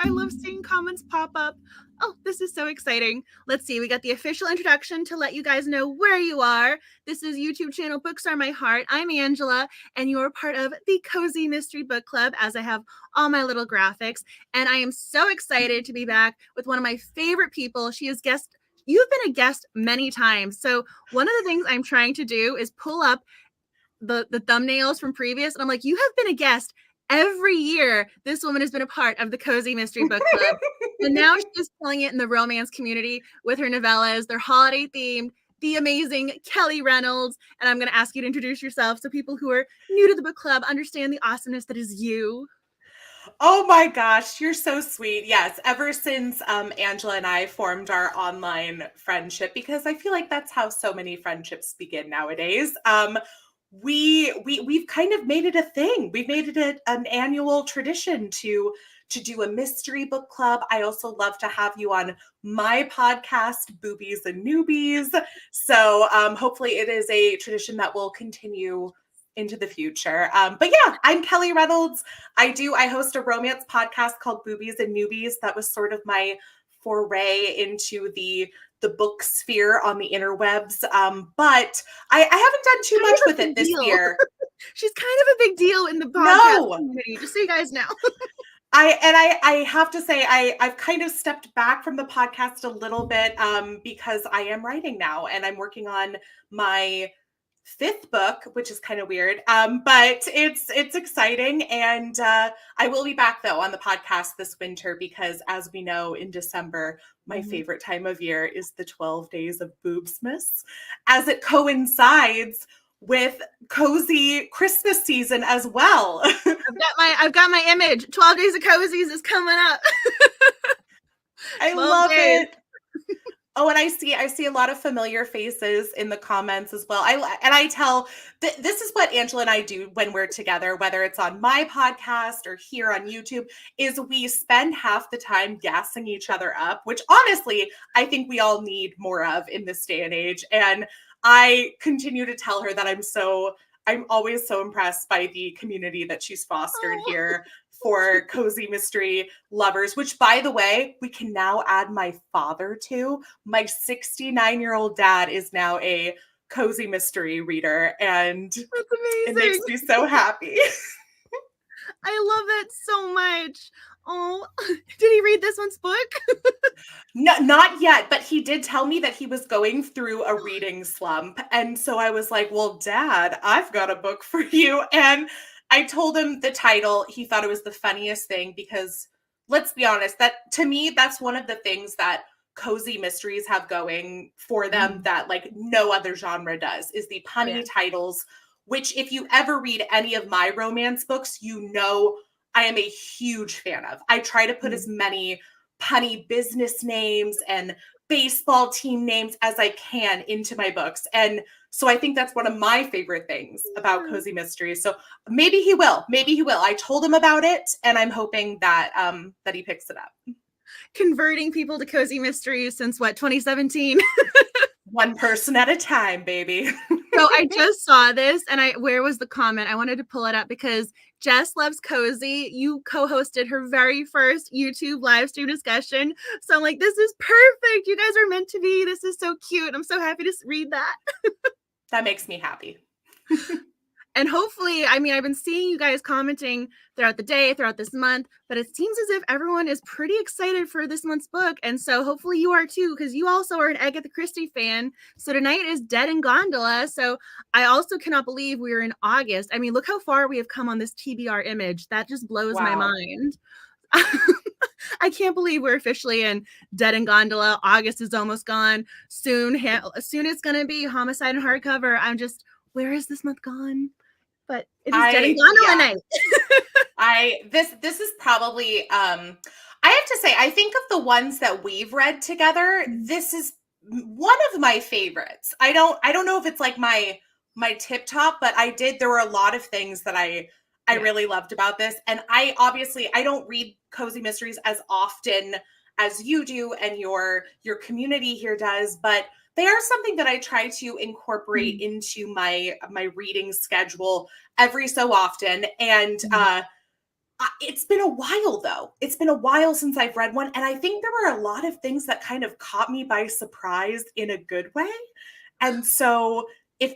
I love seeing comments pop up. Oh, this is so exciting. Let's see. We got the official introduction to let you guys know where you are. This is YouTube channel Books Are My Heart. I'm Angela, and you're part of the Cozy Mystery Book Club, as I have all my little graphics. And I am so excited to be back with one of my favorite people. You've been a guest many times. So one of the things I'm trying to do is pull up the thumbnails from previous. And I'm like, you have been a guest every year. This woman has been a part of the Cozy Mystery Book Club. And now she's killing it in the romance community with her novellas. They're holiday themed. The amazing Kelly Reynolds. And I'm going to ask you to introduce yourself so people who are new to the book club understand the awesomeness that is you. Oh my gosh, you're so sweet. Yes, ever since Angela and I formed our online friendship, because I feel like that's how so many friendships begin nowadays. We've kind of made it a thing. We've made it an annual tradition to do a mystery book club. I also love to have you on my podcast, Boobies and Newbies. So hopefully it is a tradition that will continue into the future. But yeah, I'm Kelly Reynolds. I host a romance podcast called Boobies and Newbies. That was sort of my foray into the book sphere on the interwebs. But I haven't done too much with it this year. She's kind of a big deal in the podcast community, just so you guys know. I have to say I've kind of stepped back from the podcast a little bit because I am writing now, and I'm working on my 5th book, which is kind of weird. But it's exciting. And I will be back though on the podcast this winter, because as we know, in December, my favorite time of year is the 12 days of Boobsmas, as it coincides with cozy Christmas season as well. I've got my image. 12 Days of Cozies is coming up. I love it. Oh, and I see a lot of familiar faces in the comments as well. I tell this is what Angela and I do when we're together, whether it's on my podcast or here on YouTube, is we spend half the time gassing each other up, which honestly, I think we all need more of in this day and age. And I continue to tell her that I'm always so impressed by the community that she's fostered here for cozy mystery lovers, which, by the way, we can now add my father to. My 69-year-old dad is now a cozy mystery reader, and it makes me so happy. I love it so much. Oh, did he read this one's book? No, not yet, but he did tell me that he was going through a reading slump. And so I was like, well, Dad, I've got a book for you. And I told him the title. He thought it was the funniest thing, because let's be honest, that to me, that's one of the things that cozy mysteries have going for them that like no other genre does, is the punny titles, which if you ever read any of my romance books, you know I am a huge fan of. I try to put as many punny business names and baseball team names as I can into my books. And so I think that's one of my favorite things about cozy mysteries. So maybe he will. I told him about it, and I'm hoping that that he picks it up. Converting people to cozy mysteries since 2017? One person at a time, baby. So I just saw this, and where was the comment? I wanted to pull it up because Jess loves cozy. You co-hosted her very first YouTube live stream discussion. So I'm like, this is perfect. You guys are meant to be. This is so cute. I'm so happy to read that. That makes me happy. And hopefully, I mean, I've been seeing you guys commenting throughout the day, throughout this month, but it seems as if everyone is pretty excited for this month's book. And so hopefully you are too, because you also are an Agatha Christie fan. So tonight is Dead in Gondola. So I also cannot believe we are in August. I mean, look how far we have come on this TBR image. That just blows my mind. I can't believe we're officially in Dead in Gondola. August is almost gone. Soon it's going to be Homicide and Hardcover. I'm just, where is this month gone? But it is Dead in Gondola night. This is probably I have to say, I think of the ones that we've read together, this is one of my favorites. I don't know if it's like my tip top, but there were a lot of things that I really loved about this. And I don't read cozy mysteries as often as you do and your community here does, but they are something that I try to incorporate into my reading schedule every so often. And It's been a while though. It's been a while since I've read one. And I think there were a lot of things that kind of caught me by surprise in a good way. And so if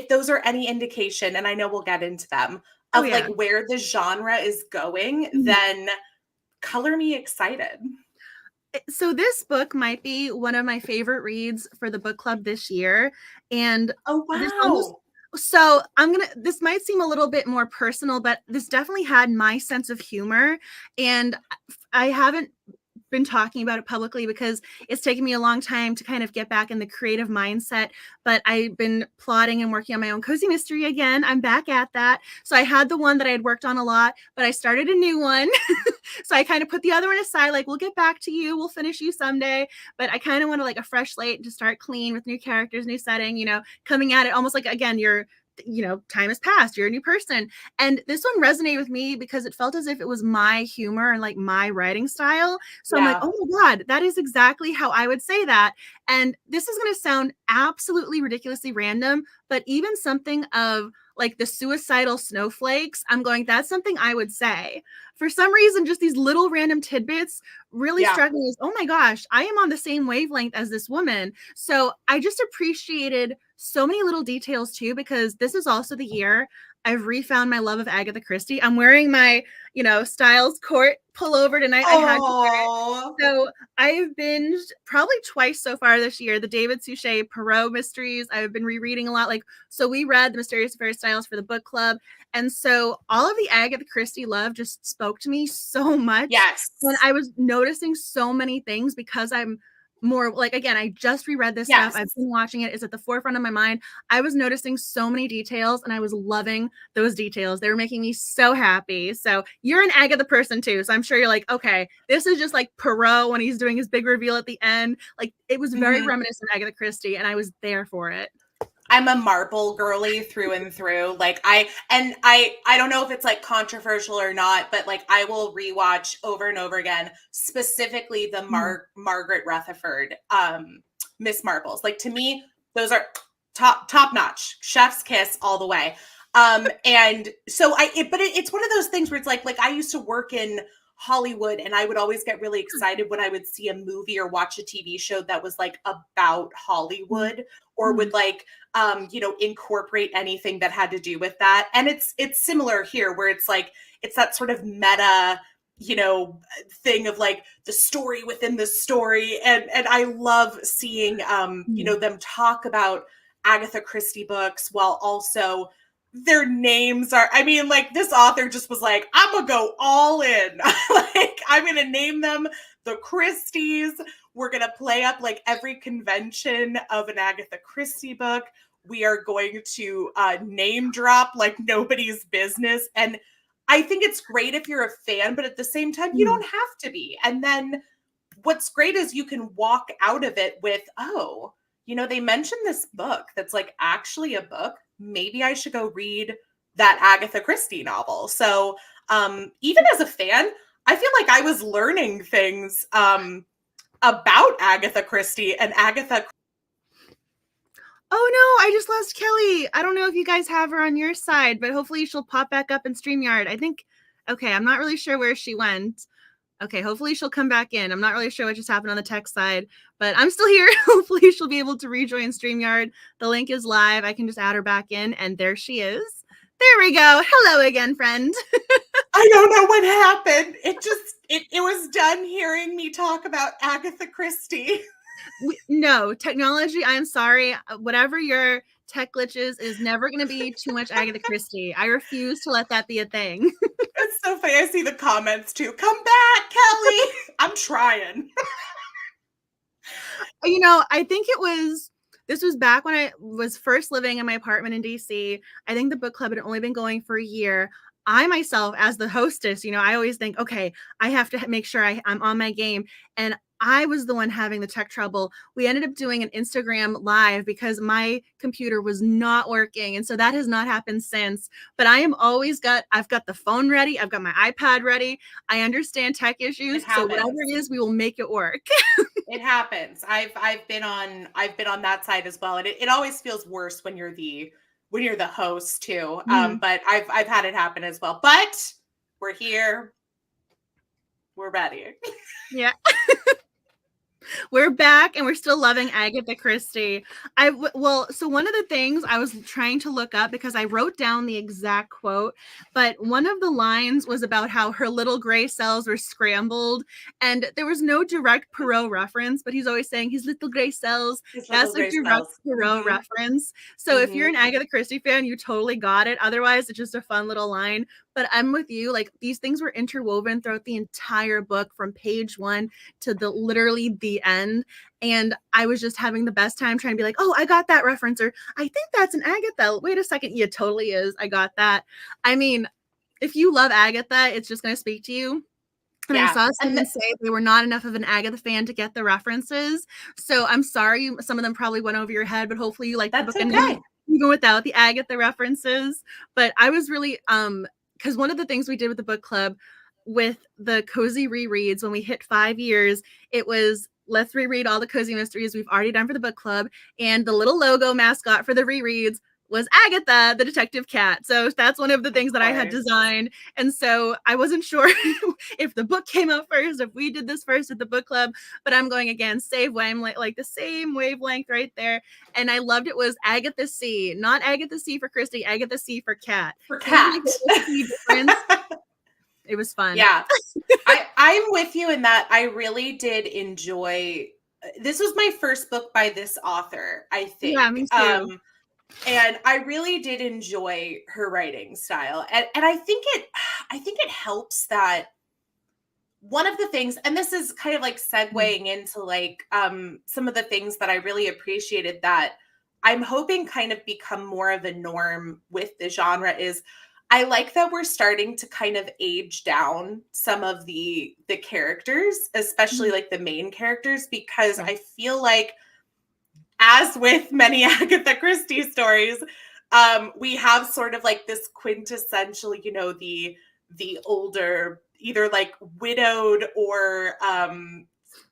those are any indication, and I know we'll get into them, Oh of yeah. like where the genre is going, then color me excited. So this book might be one of my favorite reads for the book club this year. And Oh, this almost, wow. so this might seem a little bit more personal, but this definitely had my sense of humor. And I haven't been talking about it publicly because it's taken me a long time to kind of get back in the creative mindset, but I've been plotting and working on my own cozy mystery again. I'm back at that. So I had the one that I had worked on a lot, but I started a new one. So I kind of put the other one aside, like, we'll get back to you, we'll finish you someday. But I kind of wanted like a fresh slate to start clean with new characters, new setting, coming at it almost like, again, time has passed, you're a new person. And this one resonated with me because it felt as if it was my humor and like my writing style. So I'm like, Yeah. oh my God, that is exactly how I would say that. And this is going to sound absolutely ridiculously random, but even something of like the suicidal snowflakes, I'm going, that's something I would say. For some reason, just these little random tidbits really Yeah. struck me as, oh my gosh, I am on the same wavelength as this woman. So I just appreciated so many little details too, because this is also the year I've refound my love of Agatha Christie. I'm wearing my, Styles Court pullover tonight. I had to wear it. Oh, So I've binged probably twice so far this year the David Suchet Perot mysteries. I've been rereading a lot. So we read The Mysterious Affair Styles for the book club. And so all of the Agatha Christie love just spoke to me so much. yes. And I was noticing so many things because I'm more like, again, I just reread this Yes. stuff. I've been watching it. It's at the forefront of my mind. I was noticing so many details and I was loving those details. They were making me so happy. So you're an Agatha person too. So I'm sure you're like, okay, this is just like Perot when he's doing his big reveal at the end. Like it was very reminiscent of Agatha Christie and I was there for it. I'm a Marple girly through and through. Like I don't know if it's like controversial or not, but like I will rewatch over and over again, specifically the Margaret Rutherford, Miss Marples. Like to me, those are top notch, chef's kiss all the way. And so it's one of those things where it's like I used to work in Hollywood and I would always get really excited when I would see a movie or watch a TV show that was like about Hollywood or would like incorporate anything that had to do with that. And it's similar here where it's like it's that sort of meta thing of like the story within the story. And I love seeing them talk about Agatha Christie books while also their names are, I mean, like this author just was like, I'm gonna go all in. Like I'm gonna name them the Christies. We're gonna play up like every convention of an Agatha Christie book. We are going to name drop like nobody's business. And I think it's great if you're a fan, but at the same time, you don't have to be. And then what's great is you can walk out of it with, oh, they mentioned this book that's like actually a book. Maybe I should go read that Agatha Christie novel. So even as a fan, I feel like I was learning things about Agatha Christie and Agatha. Oh no, I just lost Kelly. I don't know if you guys have her on your side, but hopefully she'll pop back up in StreamYard. Okay, I'm not really sure where she went. Okay, hopefully she'll come back in. I'm not really sure what just happened on the tech side, but I'm still here. Hopefully she'll be able to rejoin StreamYard. The link is live. I can just add her back in, and there she is. There we go. Hello again, friend. I don't know what happened. It was done hearing me talk about Agatha Christie. No, technology, I'm sorry. Whatever your tech glitches is never going to be too much Agatha Christie. I refuse to let that be a thing. It's so funny. I see the comments too. Come back, Kelly. I'm trying. I think this was back when I was first living in my apartment in DC. I think the book club had only been going for a year. I myself, as the hostess, I always think, okay, I have to make sure I'm on my game. And I was the one having the tech trouble. We ended up doing an Instagram live because my computer was not working. And so that has not happened since. But I've got the phone ready. I've got my iPad ready. I understand tech issues. So whatever it is, we will make it work. It happens. I've been on that side as well. And it always feels worse when you're the host too. But I've had it happen as well. But We're here. We're ready. Yeah. We're back and we're still loving Agatha Christie. So one of the things I was trying to look up because I wrote down the exact quote, but one of the lines was about how her little gray cells were scrambled, and there was no direct Perot reference, but he's always saying his little gray cells. His That's little a gray direct cells. Perot reference. So if you're an Agatha Christie fan, you totally got it. Otherwise, it's just a fun little line. But I'm with you. Like, these things were interwoven throughout the entire book from page 1 to literally the end. And I was just having the best time trying to be like, oh, I got that reference, or I think that's an Agatha. Wait a second. Yeah, totally is. I got that. I mean, if you love Agatha, it's just going to speak to you. And I saw someone say they were not enough of an Agatha fan to get the references. So I'm sorry, some of them probably went over your head, but hopefully you like the book even without the Agatha references. But I was really, because one of the things we did with the book club with the cozy rereads when we hit 5 years, it was let's reread all the cozy mysteries we've already done for the book club. And the little logo mascot for the rereads was Agatha, the detective cat. So that's one of the things that I had designed. And so I wasn't sure if the book came out first, if we did this first at the book club, but I'm going again, save wavelength, like the same wavelength right there. And I loved it was Agatha C, not Agatha C for Christie, Agatha C for cat. For cat. It was fun. Yeah. I'm with you in that. I really did enjoy, this was my first book by this author, I think. Yeah, me too. And I really did enjoy her writing style. And I think it helps that one of the things, and this is kind of like segueing into like some of the things that I really appreciated that I'm hoping kind of become more of a norm with the genre is I like that we're starting to kind of age down some of the characters, especially like the main characters, because I feel like, as with many Agatha Christie stories, we have sort of like this quintessential, you know, the older, either like widowed or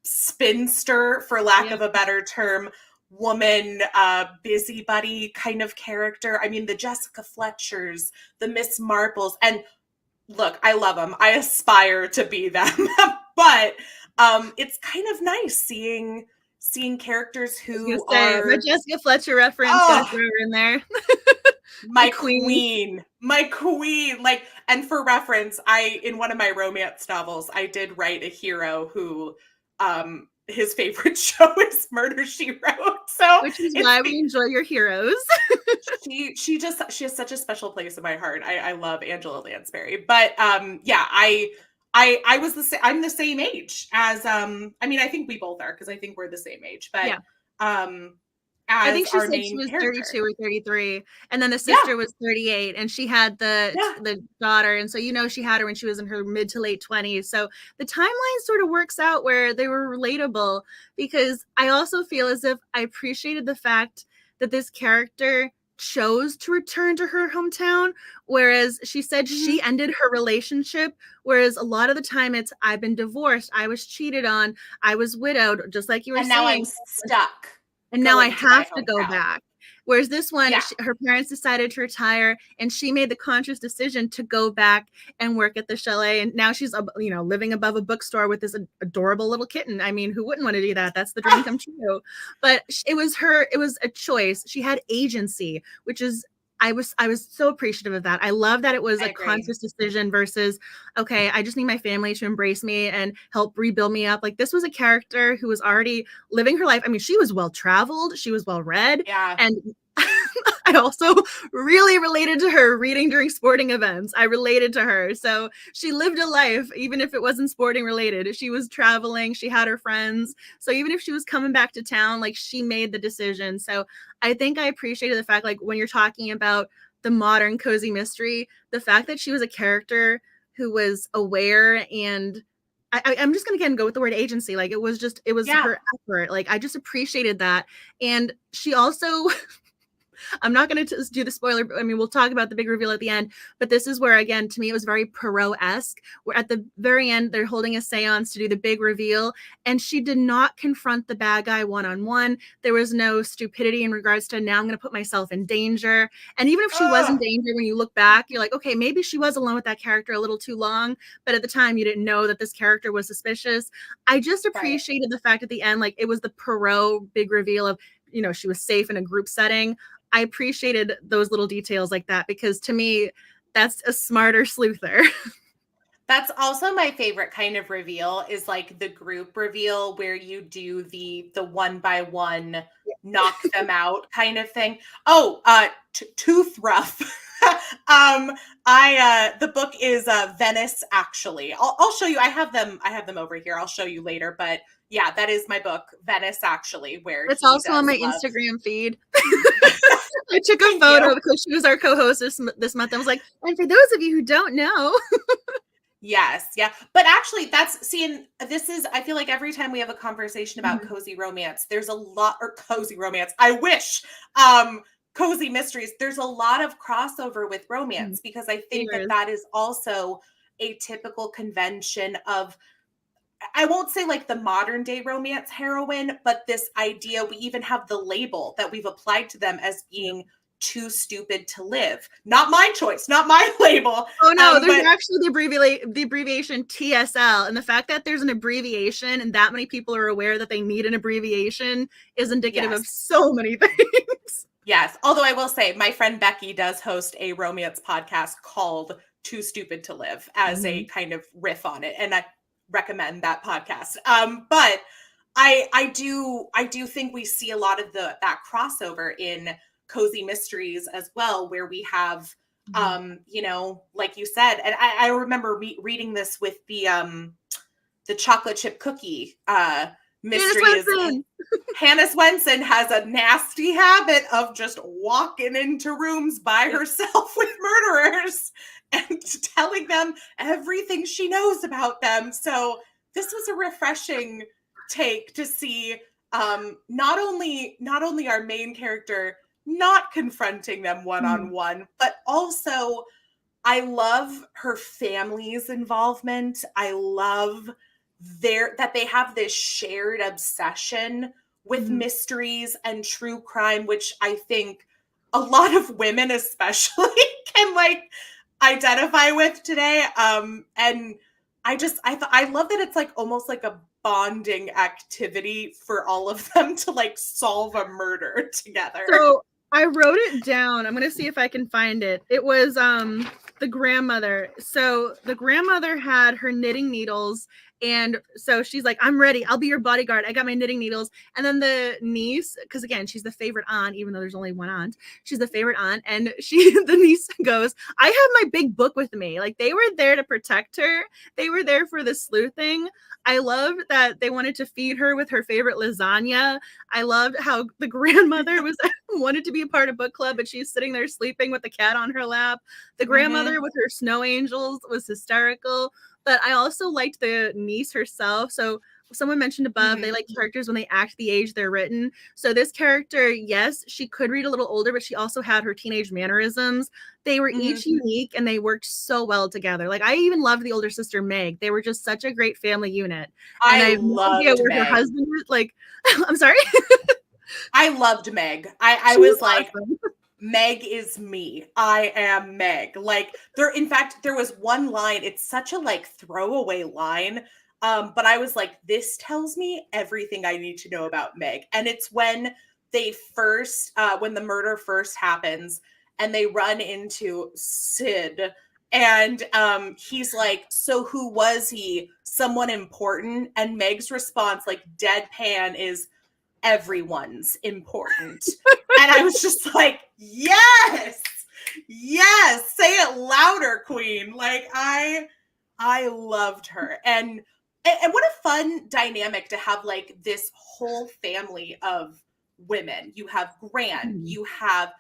spinster, for lack of a better term, woman, busybody kind of character. I mean, the Jessica Fletchers, the Miss Marples, and look, I love them. I aspire to be them, but it's kind of nice seeing characters who are my Jessica Fletcher reference. Gotta throw her in there. my queen. Like, and for reference, in one of my romance novels, I did write a hero who his favorite show is Murder, She Wrote. So which is why we enjoy your heroes. she has such a special place in my heart. I love Angela Lansbury. But yeah, I'm the same age as I mean, I think we both are because I think we're the same age. But I think she said she was 32 or 33, and then the sister was 38, and she had the daughter, and so she had her when she was in her mid to late 20s. So the timeline sort of works out where they were relatable, because I also feel as if I appreciated the fact that this character chose to return to her hometown, whereas she said she ended her relationship, whereas a lot of the time it's I've been divorced, I was cheated on, I was widowed, just like you were saying. And now I'm stuck. And now I have to go back. Whereas this one, her parents decided to retire, and she made the conscious decision to go back and work at the chalet. And now she's, living above a bookstore with this adorable little kitten. I mean, who wouldn't want to do that? That's the dream come true. But it was a choice. She had agency, which is, I was so appreciative of that. I love that it was a conscious decision versus, okay, I just need my family to embrace me and help rebuild me up. Like, this was a character who was already living her life. I mean, she was well-traveled, she was well-read. Yeah. And I also really related to her reading during sporting events. I related to her. So she lived a life, even if it wasn't sporting related. She was traveling, she had her friends. So even if she was coming back to town, like, she made the decision. So I think I appreciated the fact, like, when you're talking about the modern cozy mystery, the fact that she was a character who was aware, and I'm just gonna go with the word agency. Like, it was her effort. Like, I just appreciated that. And she also I'm not going to do the spoiler. I mean, we'll talk about the big reveal at the end, but this is where, again, to me, it was very Poirot-esque, where at the very end, they're holding a seance to do the big reveal, and she did not confront the bad guy one-on-one. There was no stupidity in regards to, now I'm going to put myself in danger. And even if she was in danger, when you look back, you're like, okay, maybe she was alone with that character a little too long, but at the time, you didn't know that this character was suspicious. I just appreciated the fact at the end, like, it was the Poirot big reveal of, you know, she was safe in a group setting. I appreciated those little details like that, because to me, that's a smarter sleuther. That's also my favorite kind of reveal, is like the group reveal where you do the one by one knock them out kind of thing. Oh, tooth rough. The book is Venice Actually. I'll show you. I have them over here. I'll show you later, but yeah, that is my book, Venice Actually, where it's also on my Instagram feed. I took a photo because she was our co-host this month. I was like, and for those of you who don't know. Yes. Yeah. But actually I feel like every time we have a conversation about cozy romance, there's a lot, or cozy romance, I wish, cozy mysteries, there's a lot of crossover with romance, because I think that is also a typical convention of, I won't say like the modern day romance heroine, but this idea, we even have the label that we've applied to them as being too stupid to live. Not my choice, not my label. Oh no, there's actually the abbreviation TSL, and the fact that there's an abbreviation and that many people are aware that they need an abbreviation is indicative of so many things. Yes, although I will say my friend Becky does host a romance podcast called Too Stupid to Live as a kind of riff on it, and I recommend that podcast. But I do think we see a lot of that crossover in cozy mysteries as well, where we have you know, like you said, and I remember reading this with the chocolate chip cookie mysteries. Hannah Swenson has a nasty habit of just walking into rooms by herself with murderers and telling them everything she knows about them. So this was a refreshing take to see not only our main character not confronting them one-on-one, but also I love her family's involvement. I love that they have this shared obsession with mysteries and true crime, which I think a lot of women especially can like identify with today. And I love that it's like almost like a bonding activity for all of them to like solve a murder together. So I wrote it down. I'm gonna see if I can find it. It was the grandmother. So the grandmother had her knitting needles, and so she's like, I'm ready, I'll be your bodyguard, I got my knitting needles. And then the niece, because again, she's the favorite aunt, even though there's only one aunt, she's the favorite aunt, and the niece goes, I have my big book with me. Like, they were there to protect her, they were there for the sleuthing. I loved that they wanted to feed her with her favorite lasagna. I loved how the grandmother wanted to be a part of book club, but she's sitting there sleeping with the cat on her lap. The grandmother with her snow angels was hysterical. But I also liked the niece herself. So someone mentioned above, they like characters when they act the age they're written. So this character, yes, she could read a little older, but she also had her teenage mannerisms. They were each unique, and they worked so well together. Like, I even loved the older sister, Meg. They were just such a great family unit. And I loved Meg. Her husband was like, I'm sorry? I loved Meg. I was like, Meg is me. I am Meg. Like, in fact, there was one line, it's such a like throwaway line, but I was like, this tells me everything I need to know about Meg. And it's when they first, when the murder first happens, and they run into Sid, and he's like, so who was he? Someone important? And Meg's response, like deadpan, is, everyone's important. And I was just like, yes, say it louder, queen. Like, I loved her. And what a fun dynamic to have, like, this whole family of women. You have Gran, you have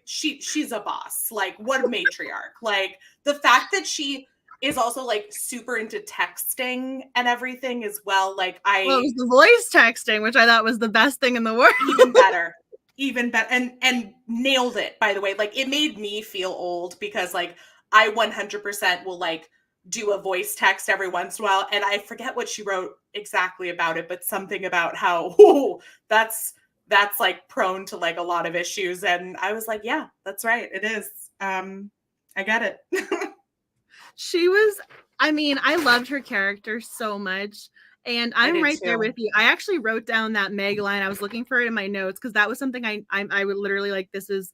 she's a boss. Like, what a matriarch. Like, the fact that she is also like super into texting and everything as well. Like, it was the voice texting, which I thought was the best thing in the world. Even better. even better, and nailed it, by the way. Like, it made me feel old because, like, I 100% will, like, do a voice text every once in a while, and I forget what she wrote exactly about it, but something about how, oh, that's like prone to like a lot of issues. And I was like, yeah, that's right, it is. I get it. She was, I mean, I loved her character so much. And I'm right there with you. I actually wrote down that Meg line. I was looking for it in my notes because that was something I would literally like. This is,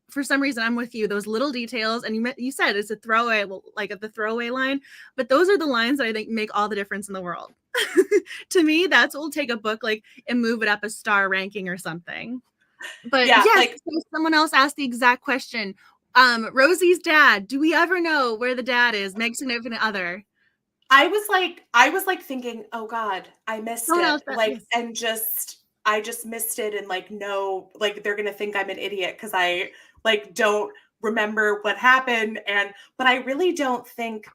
for some reason, I'm with you. Those little details, and you said it's a throwaway, like the throwaway line, but those are the lines that I think make all the difference in the world. To me, that's what will take a book like and move it up a star ranking or something. But yeah, yes, like, so someone else asked the exact question. Rosie's dad. Do we ever know where the dad is? Meg's significant other. I was like thinking, oh God, I missed Someone it. else that, Like, yes. and I just missed it. And like, no, like, they're going to think I'm an idiot because I like don't remember what happened. But I really don't think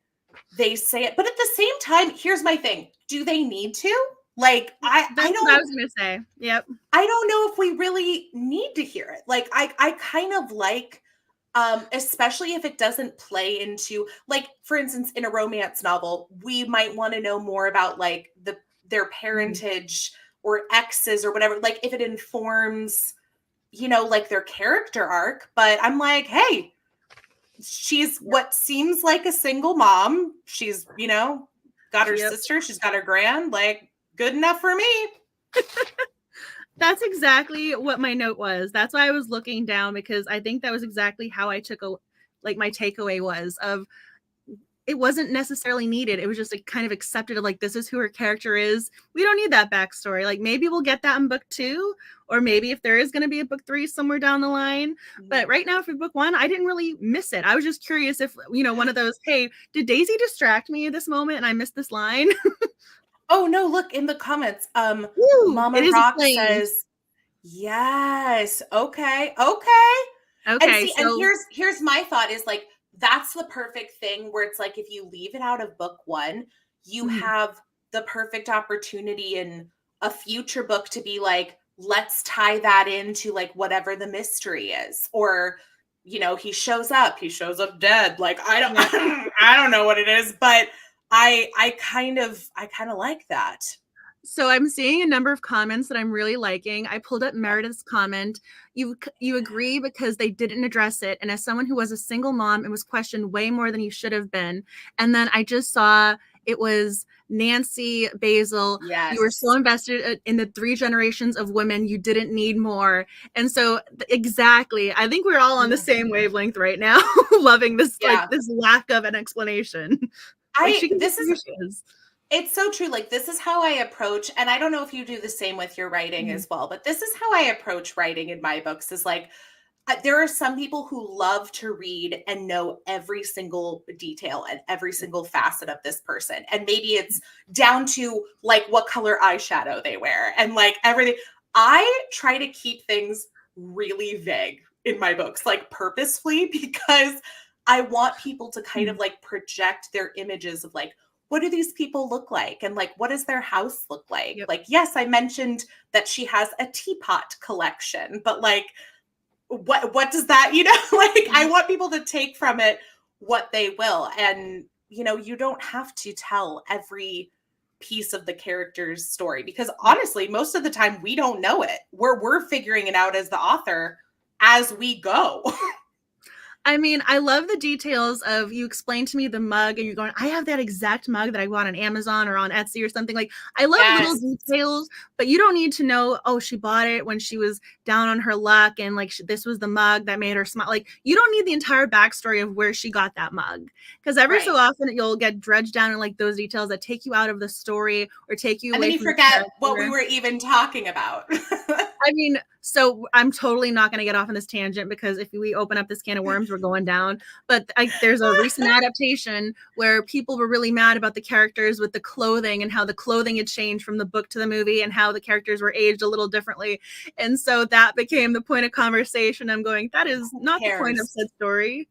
they say it. But at the same time, here's my thing. Do they need to? Like, I That's what I don't, was gonna say. Yep. I don't know if we really need to hear it. Like, I kind of like, especially if it doesn't play into, like, for instance, in a romance novel, we might want to know more about like their parentage or exes or whatever, like if it informs, you know, like their character arc. But I'm like, hey, she's what seems like a single mom. She's, you know, got her sister, she's got her grand, like, good enough for me. That's exactly what my note was. That's why I was looking down, because I think that was exactly how I took like my takeaway was of, it wasn't necessarily needed. It was just like kind of accepted of like, this is who her character is. We don't need that backstory. Like, maybe we'll get that in book 2, or maybe if there is going to be a book 3 somewhere down the line. But right now for book 1, I didn't really miss it. I was just curious if, you know, one of those, hey, did Daisy distract me at this moment and I missed this line? Oh no, look in the comments. Woo, Mama it is Rock explained. says, yes. Okay. Okay. And Okay, see, and so here's my thought is like, that's the perfect thing where it's like, if you leave it out of book 1, you have the perfect opportunity in a future book to be like, let's tie that into like whatever the mystery is. Or, you know, he shows up dead. Like, I don't I don't know what it is, but I kind of like that. So I'm seeing a number of comments that I'm really liking. I pulled up Meredith's comment. You agree because they didn't address it, and as someone who was a single mom, it was questioned way more than you should have been. And then I just saw it was Nancy Basil. Yes. You were so invested in the 3 generations of women, you didn't need more. And so exactly, I think we're all on the same wavelength right now, loving this like this lack of an explanation. Like, she can This just is it's so true. Like, this is how I approach, and I don't know if you do the same with your writing as well, but this is how I approach writing in my books is like, there are some people who love to read and know every single detail and every single facet of this person. And maybe it's down to like what color eyeshadow they wear and like everything. I try to keep things really vague in my books, like purposefully, because I want people to kind of like project their images of like, what do these people look like? And like, what does their house look like? Like, yes, I mentioned that she has a teapot collection, but like, what does that, you know, like, I want people to take from it what they will. And, you know, you don't have to tell every piece of the character's story because honestly, most of the time we don't know it. We're figuring it out as the author as we go. I mean, I love the details of you explain to me the mug and you're going, I have that exact mug that I bought on Amazon or on Etsy or something. Like, I love little details, but you don't need to know, oh, she bought it when she was down on her luck and like this was the mug that made her smile. Like, you don't need the entire backstory of where she got that mug, because every so often you'll get dredged down in like those details that take you out of the story or take you and away then you from forget what we were even talking about. I mean, so I'm totally not going to get off on this tangent because if we open up this can of worms, we're going down. But there's a recent adaptation where people were really mad about the characters with the clothing and how the clothing had changed from the book to the movie and how the characters were aged a little differently. And so that became the point of conversation. I'm going, that is not the point of said story.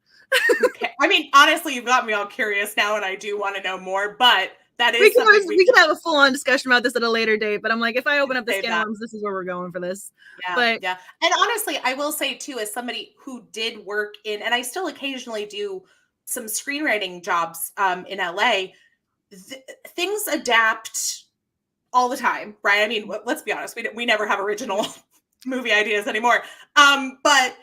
Okay. I mean, honestly, you've got me all curious now and I do want to know more, but that is something we can have a full-on discussion about this at a later date, but I'm like, if I open up this can of worms, this is where we're going for this. Yeah. And honestly, I will say too, as somebody who did work in, and I still occasionally do some screenwriting jobs in LA, things adapt all the time, right? I mean, let's be honest, we never have original movie ideas anymore. But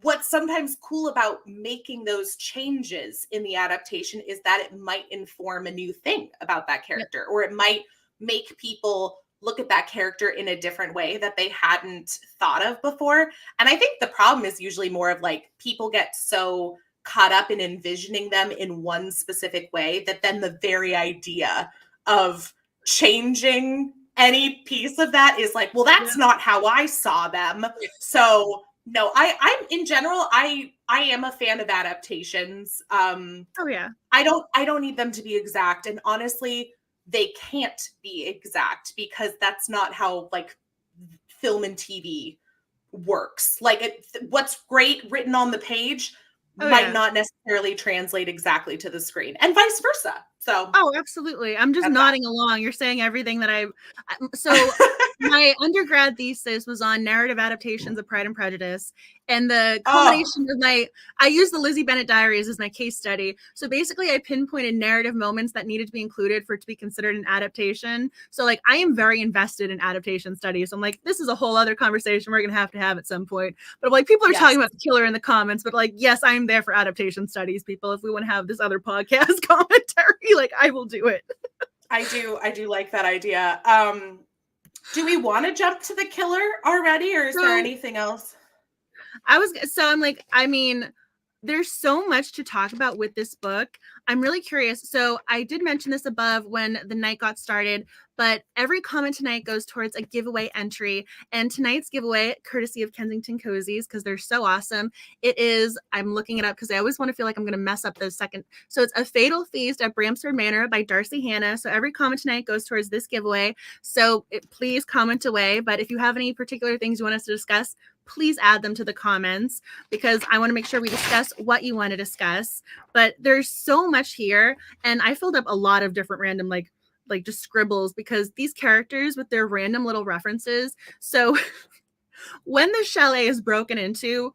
what's sometimes cool about making those changes in the adaptation is that it might inform a new thing about that character, or it might make people look at that character in a different way that they hadn't thought of before. And I think the problem is usually more of like people get so caught up in envisioning them in one specific way that then the very idea of changing any piece of that is like, well, that's not how I saw them. So no, I'm in general, I am a fan of adaptations. I don't need them to be exact. And honestly, they can't be exact because that's not how like film and TV works. Like what's great written on the page might not necessarily translate exactly to the screen, and vice versa. So absolutely. I'm just nodding along. You're saying everything that so my undergrad thesis was on narrative adaptations of Pride and Prejudice, and the culmination of I used the Lizzie Bennet Diaries as my case study. So basically I pinpointed narrative moments that needed to be included for it to be considered an adaptation. So like I am very invested in adaptation studies. So I'm like, this is a whole other conversation we're gonna have to have at some point. But like people are talking about the killer in the comments, but like, yes, I'm there for adaptation studies, people. If we want to have this other podcast commentary, like I will do it. I do like that idea. Do we want to jump to the killer already, or is there anything else? I'm like, I mean, there's so much to talk about with this book. I'm really curious. So I did mention this above when the night got started, but every comment tonight goes towards a giveaway entry. And tonight's giveaway, courtesy of Kensington Cozies, because they're so awesome. It is, I'm looking it up because I always want to feel like I'm going to mess up the second. So it's A Fatal Feast at Bramsford Manor by Darcy Hannah. So every comment tonight goes towards this giveaway. So please comment away. But if you have any particular things you want us to discuss, please add them to the comments because I want to make sure we discuss what you want to discuss. But there's so much here. And I filled up a lot of different random, like just scribbles because these characters with their random little references. So when the chalet is broken into,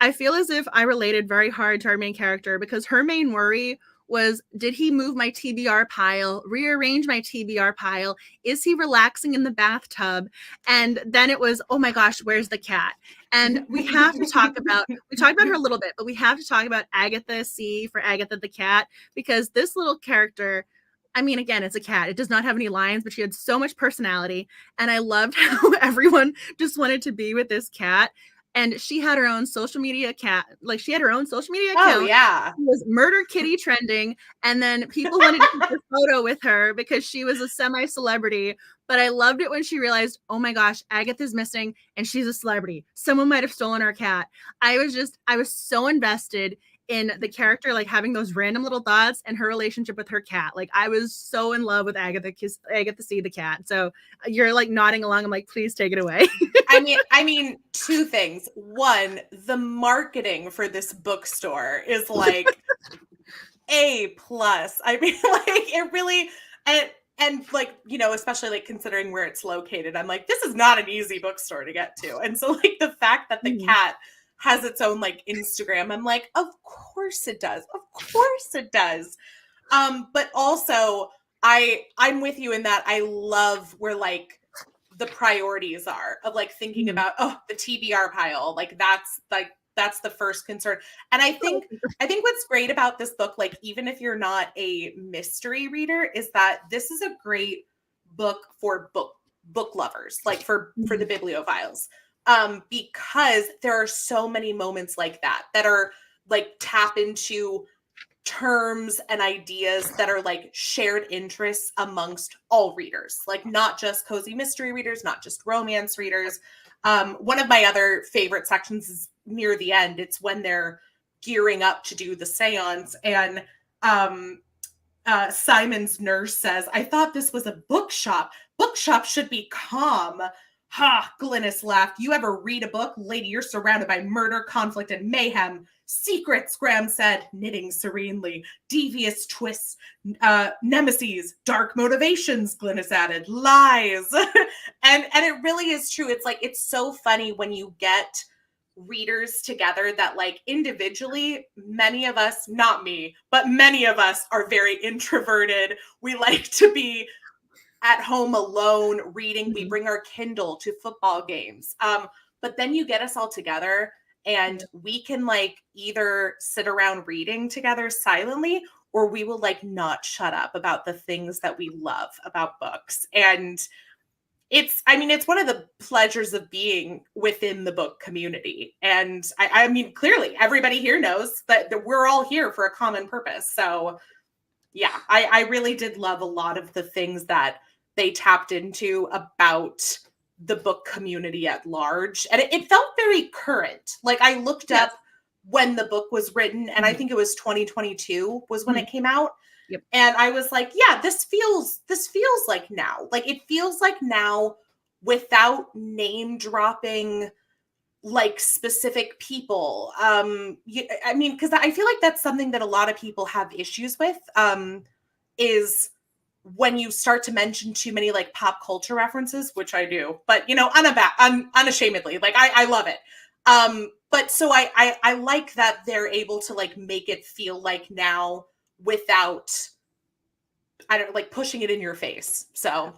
I feel as if I related very hard to our main character because her main worry was, did he move my TBR pile, rearrange my TBR pile? Is he relaxing in the bathtub? And then it was, oh my gosh, where's the cat? And we have to talk about, we talked about her a little bit, but we have to talk about Agatha C for Agatha the cat, because this little character, I mean, again, it's a cat. It does not have any lines, but she had so much personality. And I loved how everyone just wanted to be with this cat. And she had her own social media cat. Like she had her own social media account. Oh, yeah. It was Murder Kitty trending. And then people wanted to take a photo with her because she was a semi-celebrity. But I loved it when she realized, oh my gosh, Agatha's missing and she's a celebrity. Someone might have stolen our cat. I was so invested in the character, like having those random little thoughts and her relationship with her cat. Like I was so in love with Agatha C the cat. So you're like nodding along. I'm like, please take it away. I mean, two things. One, the marketing for this bookstore is like A+. I mean, like it really, and like, you know, especially like considering where it's located, I'm like, this is not an easy bookstore to get to. And so like the fact that the cat has its own like Instagram, I'm like, of course it does. Of course it does. But also I'm with you in that I love where like the priorities are of like thinking about, the TBR pile. Like that's the first concern. And I think what's great about this book, like even if you're not a mystery reader, is that this is a great book for book lovers, like for the bibliophiles. Because there are so many moments like that are like tap into terms and ideas that are like shared interests amongst all readers, like not just cozy mystery readers, not just romance readers. One of my other favorite sections is near the end. It's when they're gearing up to do the seance, and Simon's nurse says, "I thought this was a bookshop. Bookshop should be calm." Ha! Glynis laughed. "You ever read a book? Lady, you're surrounded by murder, conflict, and mayhem. Secrets, Graham said, knitting serenely. Devious twists, nemesis, dark motivations, Glynis added. Lies. and it really is true. It's like, it's so funny when you get readers together that like individually, many of us, not me, but many of us are very introverted. We like to be at home alone reading. We bring our Kindle to football games. But then you get us all together and we can like either sit around reading together silently, or we will like not shut up about the things that we love about books. And it's one of the pleasures of being within the book community. And I mean, clearly everybody here knows that we're all here for a common purpose. So yeah, I really did love a lot of the things that they tapped into about the book community at large. And it felt very current. Like I looked up when the book was written, and I think it was 2022 was when it came out. Yep. And I was like, yeah, this feels like now. Like it feels like now without name dropping like specific people. I mean, because I feel like that's something that a lot of people have issues with, is when you start to mention too many like pop culture references, which I do, but you know, unashamedly, like I love it. But so I like that they're able to like make it feel like now without, I don't know, like pushing it in your face. So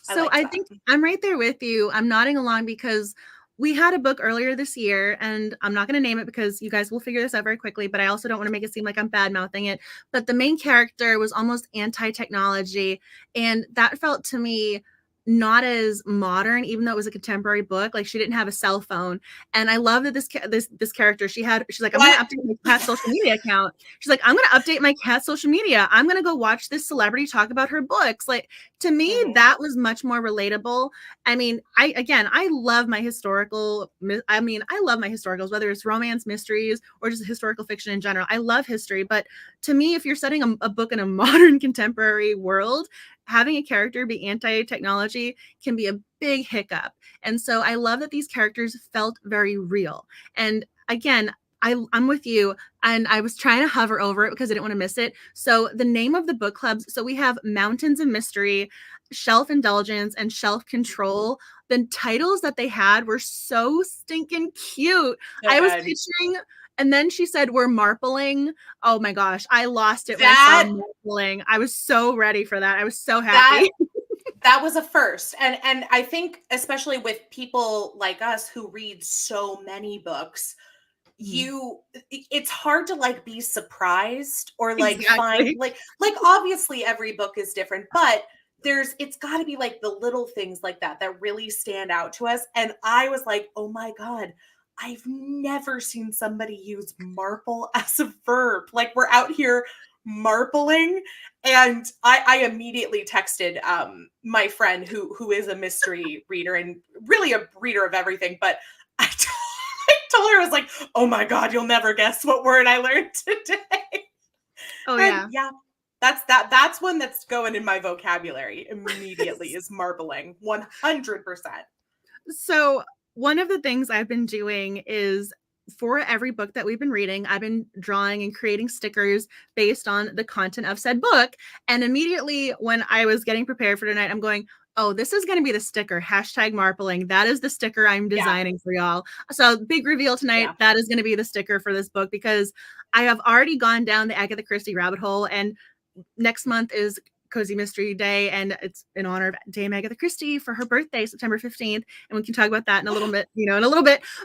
I think I'm right there with you. I'm nodding along because we had a book earlier this year, and I'm not going to name it because you guys will figure this out very quickly, but I also don't want to make it seem like I'm bad mouthing it. But the main character was almost anti-technology, and that felt to me not as modern, even though it was a contemporary book. Like she didn't have a cell phone, and I love that this character she's like, I'm going to update my cat's social media account. She's like, I'm going to update my cat's social media. I'm going to go watch this celebrity talk about her books. Like to me, that was much more relatable. I mean, I love my historical. I love my historicals, whether it's romance, mysteries, or just historical fiction in general. I love history, but to me, if you're setting a book in a modern contemporary world, having a character be anti-technology can be a big hiccup. And so I love that these characters felt very real. And again, I'm with you, and I was trying to hover over it because I didn't want to miss it. So the name of the book clubs, so we have Mountains of Mystery, Shelf Indulgence, and Shelf Control. The titles that they had were so stinking cute. I was picturing, and then she said we're marpling. Oh my gosh, I lost it when I saw marpling. I was so ready for that. I was so happy. That was a first. And I think especially with people like us who read so many books, it's hard to like be surprised or like find like obviously every book is different, but it's got to be like the little things like that really stand out to us. And I was like, oh my God, I've never seen somebody use marple as a verb. Like we're out here marpling. And I immediately texted my friend who is a mystery reader and really a reader of everything, but I told her, I was like, oh my God, you'll never guess what word I learned today. Oh and yeah. That's one that's going in my vocabulary immediately is marbling 100%. So one of the things I've been doing is for every book that we've been reading, I've been drawing and creating stickers based on the content of said book. And immediately when I was getting prepared for tonight, I'm going, oh, this is going to be the sticker, #marpling. That is the sticker I'm designing for y'all. So big reveal tonight. That is going to be the sticker for this book because I have already gone down the Agatha Christie rabbit hole, and next month is Cozy Mystery Day, and it's in honor of Dame Agatha Christie for her birthday, September 15th. And we can talk about that in a little bit,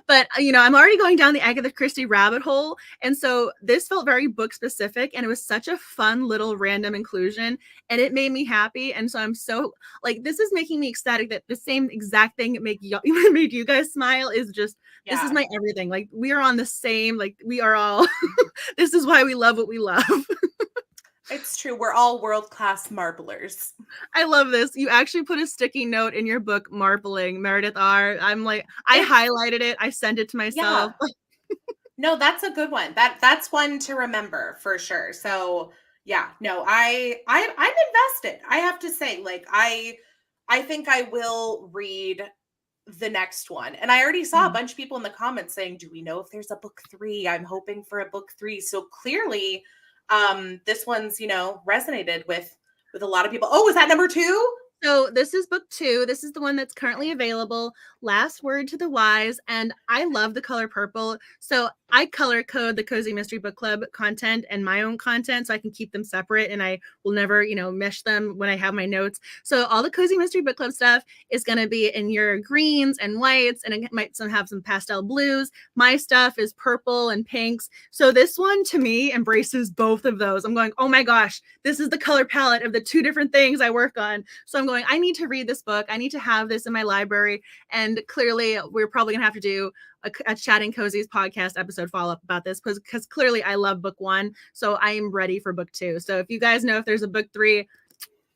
But, I'm already going down the Agatha Christie rabbit hole. And so this felt very book specific, and it was such a fun little random inclusion, and it made me happy. And so I'm so this is making me ecstatic that the same exact thing that made you guys smile is just, this is my everything. Like we are on the same, we are all, this is why we love what we love. It's true. We're all world-class marblers. I love this. You actually put a sticky note in your book, Marpling, Meredith R. I'm like, I highlighted it. I sent it to myself. Yeah. No, that's a good one. That's one to remember for sure. So yeah, no, I'm invested. I have to say, I think I will read the next one. And I already saw a bunch of people in the comments saying, do we know if there's a book 3? I'm hoping for a book 3. So clearly, this one's, resonated with a lot of people. Oh, is that number 2? So this is book 2. This is the one that's currently available. Last Word to the Wise. And I love the color purple. So I color code the Cozy Mystery Book Club content and my own content so I can keep them separate and I will never, mesh them when I have my notes. So all the Cozy Mystery Book Club stuff is going to be in your greens and whites, and it might have some pastel blues. My stuff is purple and pinks. So this one to me embraces both of those. I'm going, oh my gosh, this is the color palette of the 2 different things I work on. So I'm going, I need to read this book. I need to have this in my library. And clearly we're probably gonna have to do a Chatting Cozies podcast episode follow-up about this because clearly I love book 1. So I am ready for book 2. So if you guys know if there's a book 3,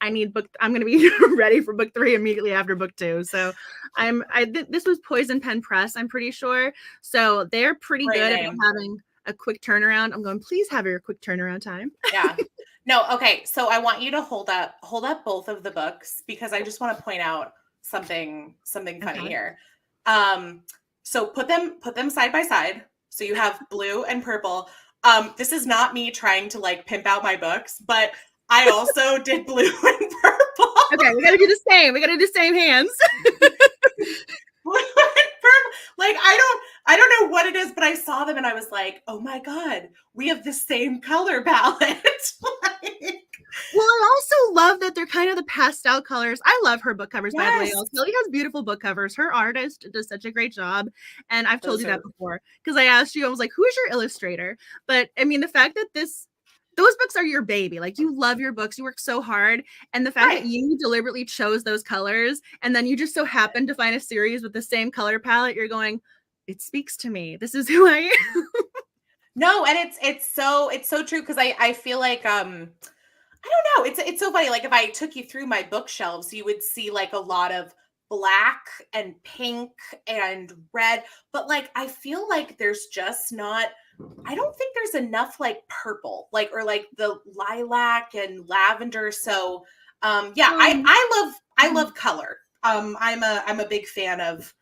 I'm going to be ready for book 3 immediately after book 2. So this was Poison Pen Press, I'm pretty sure. So they're pretty good at having a quick turnaround. I'm going, please have your quick turnaround time. Yeah. No. Okay. So I want you to hold up both of the books because I just want to point out something funny here. So put them side by side. So you have blue and purple. This is not me trying to like pimp out my books, but I also did blue and purple. Okay, we got to do the same. We got to do the same hands. Blue and purple. Like I don't know what it is, but I saw them and I was like, oh my God, we have the same color palette. Well, I also love that they're kind of the pastel colors. I love her book covers, by the way. Kelly has beautiful book covers. Her artist does such a great job. And I've told you that before because I asked you, I was like, who is your illustrator? But I mean, the fact that those books are your baby. Like you love your books. You work so hard. And the fact that you deliberately chose those colors and then you just so happened to find a series with the same color palette, you're going, it speaks to me. This is who I am. No, and it's so true because I feel like I don't know. It's so funny. Like if I took you through my bookshelves, you would see like a lot of black and pink and red, but like I feel like there's just not, I don't think there's enough like purple, like or like the lilac and lavender. So I love color. I'm a big fan of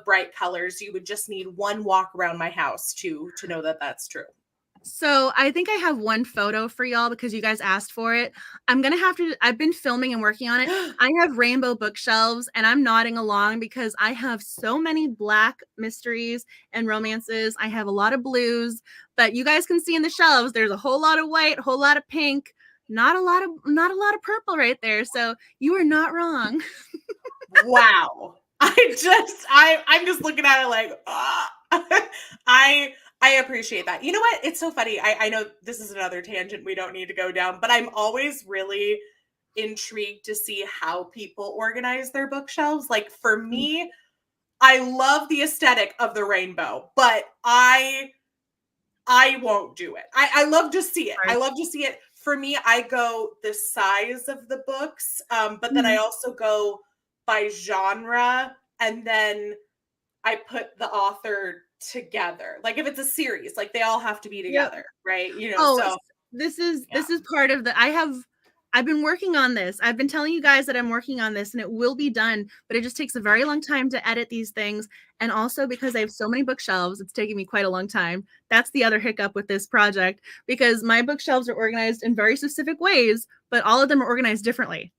bright colors. You would just need one walk around my house to know that that's true. So I think I have one photo for y'all because you guys asked for it. I've been filming and working on it. I have rainbow bookshelves and I'm nodding along because I have so many black mysteries and romances. I have a lot of blues, but you guys can see in the shelves, there's a whole lot of white, a whole lot of pink, not a lot of purple right there. So you are not wrong. Wow. I'm just looking at it like, I appreciate that. You know what? It's so funny. I know this is another tangent we don't need to go down, but I'm always really intrigued to see how people organize their bookshelves. Like for me, I love the aesthetic of the rainbow, but I won't do it. I love to see it. I love to see it. For me, I go the size of the books, but then I also go by genre, and then I put the author together. Like if it's a series, like they all have to be together, right? So this is part of I've been working on this. I've been telling you guys that I'm working on this and it will be done, but it just takes a very long time to edit these things. And also because I have so many bookshelves, it's taking me quite a long time. That's the other hiccup with this project because my bookshelves are organized in very specific ways, but all of them are organized differently.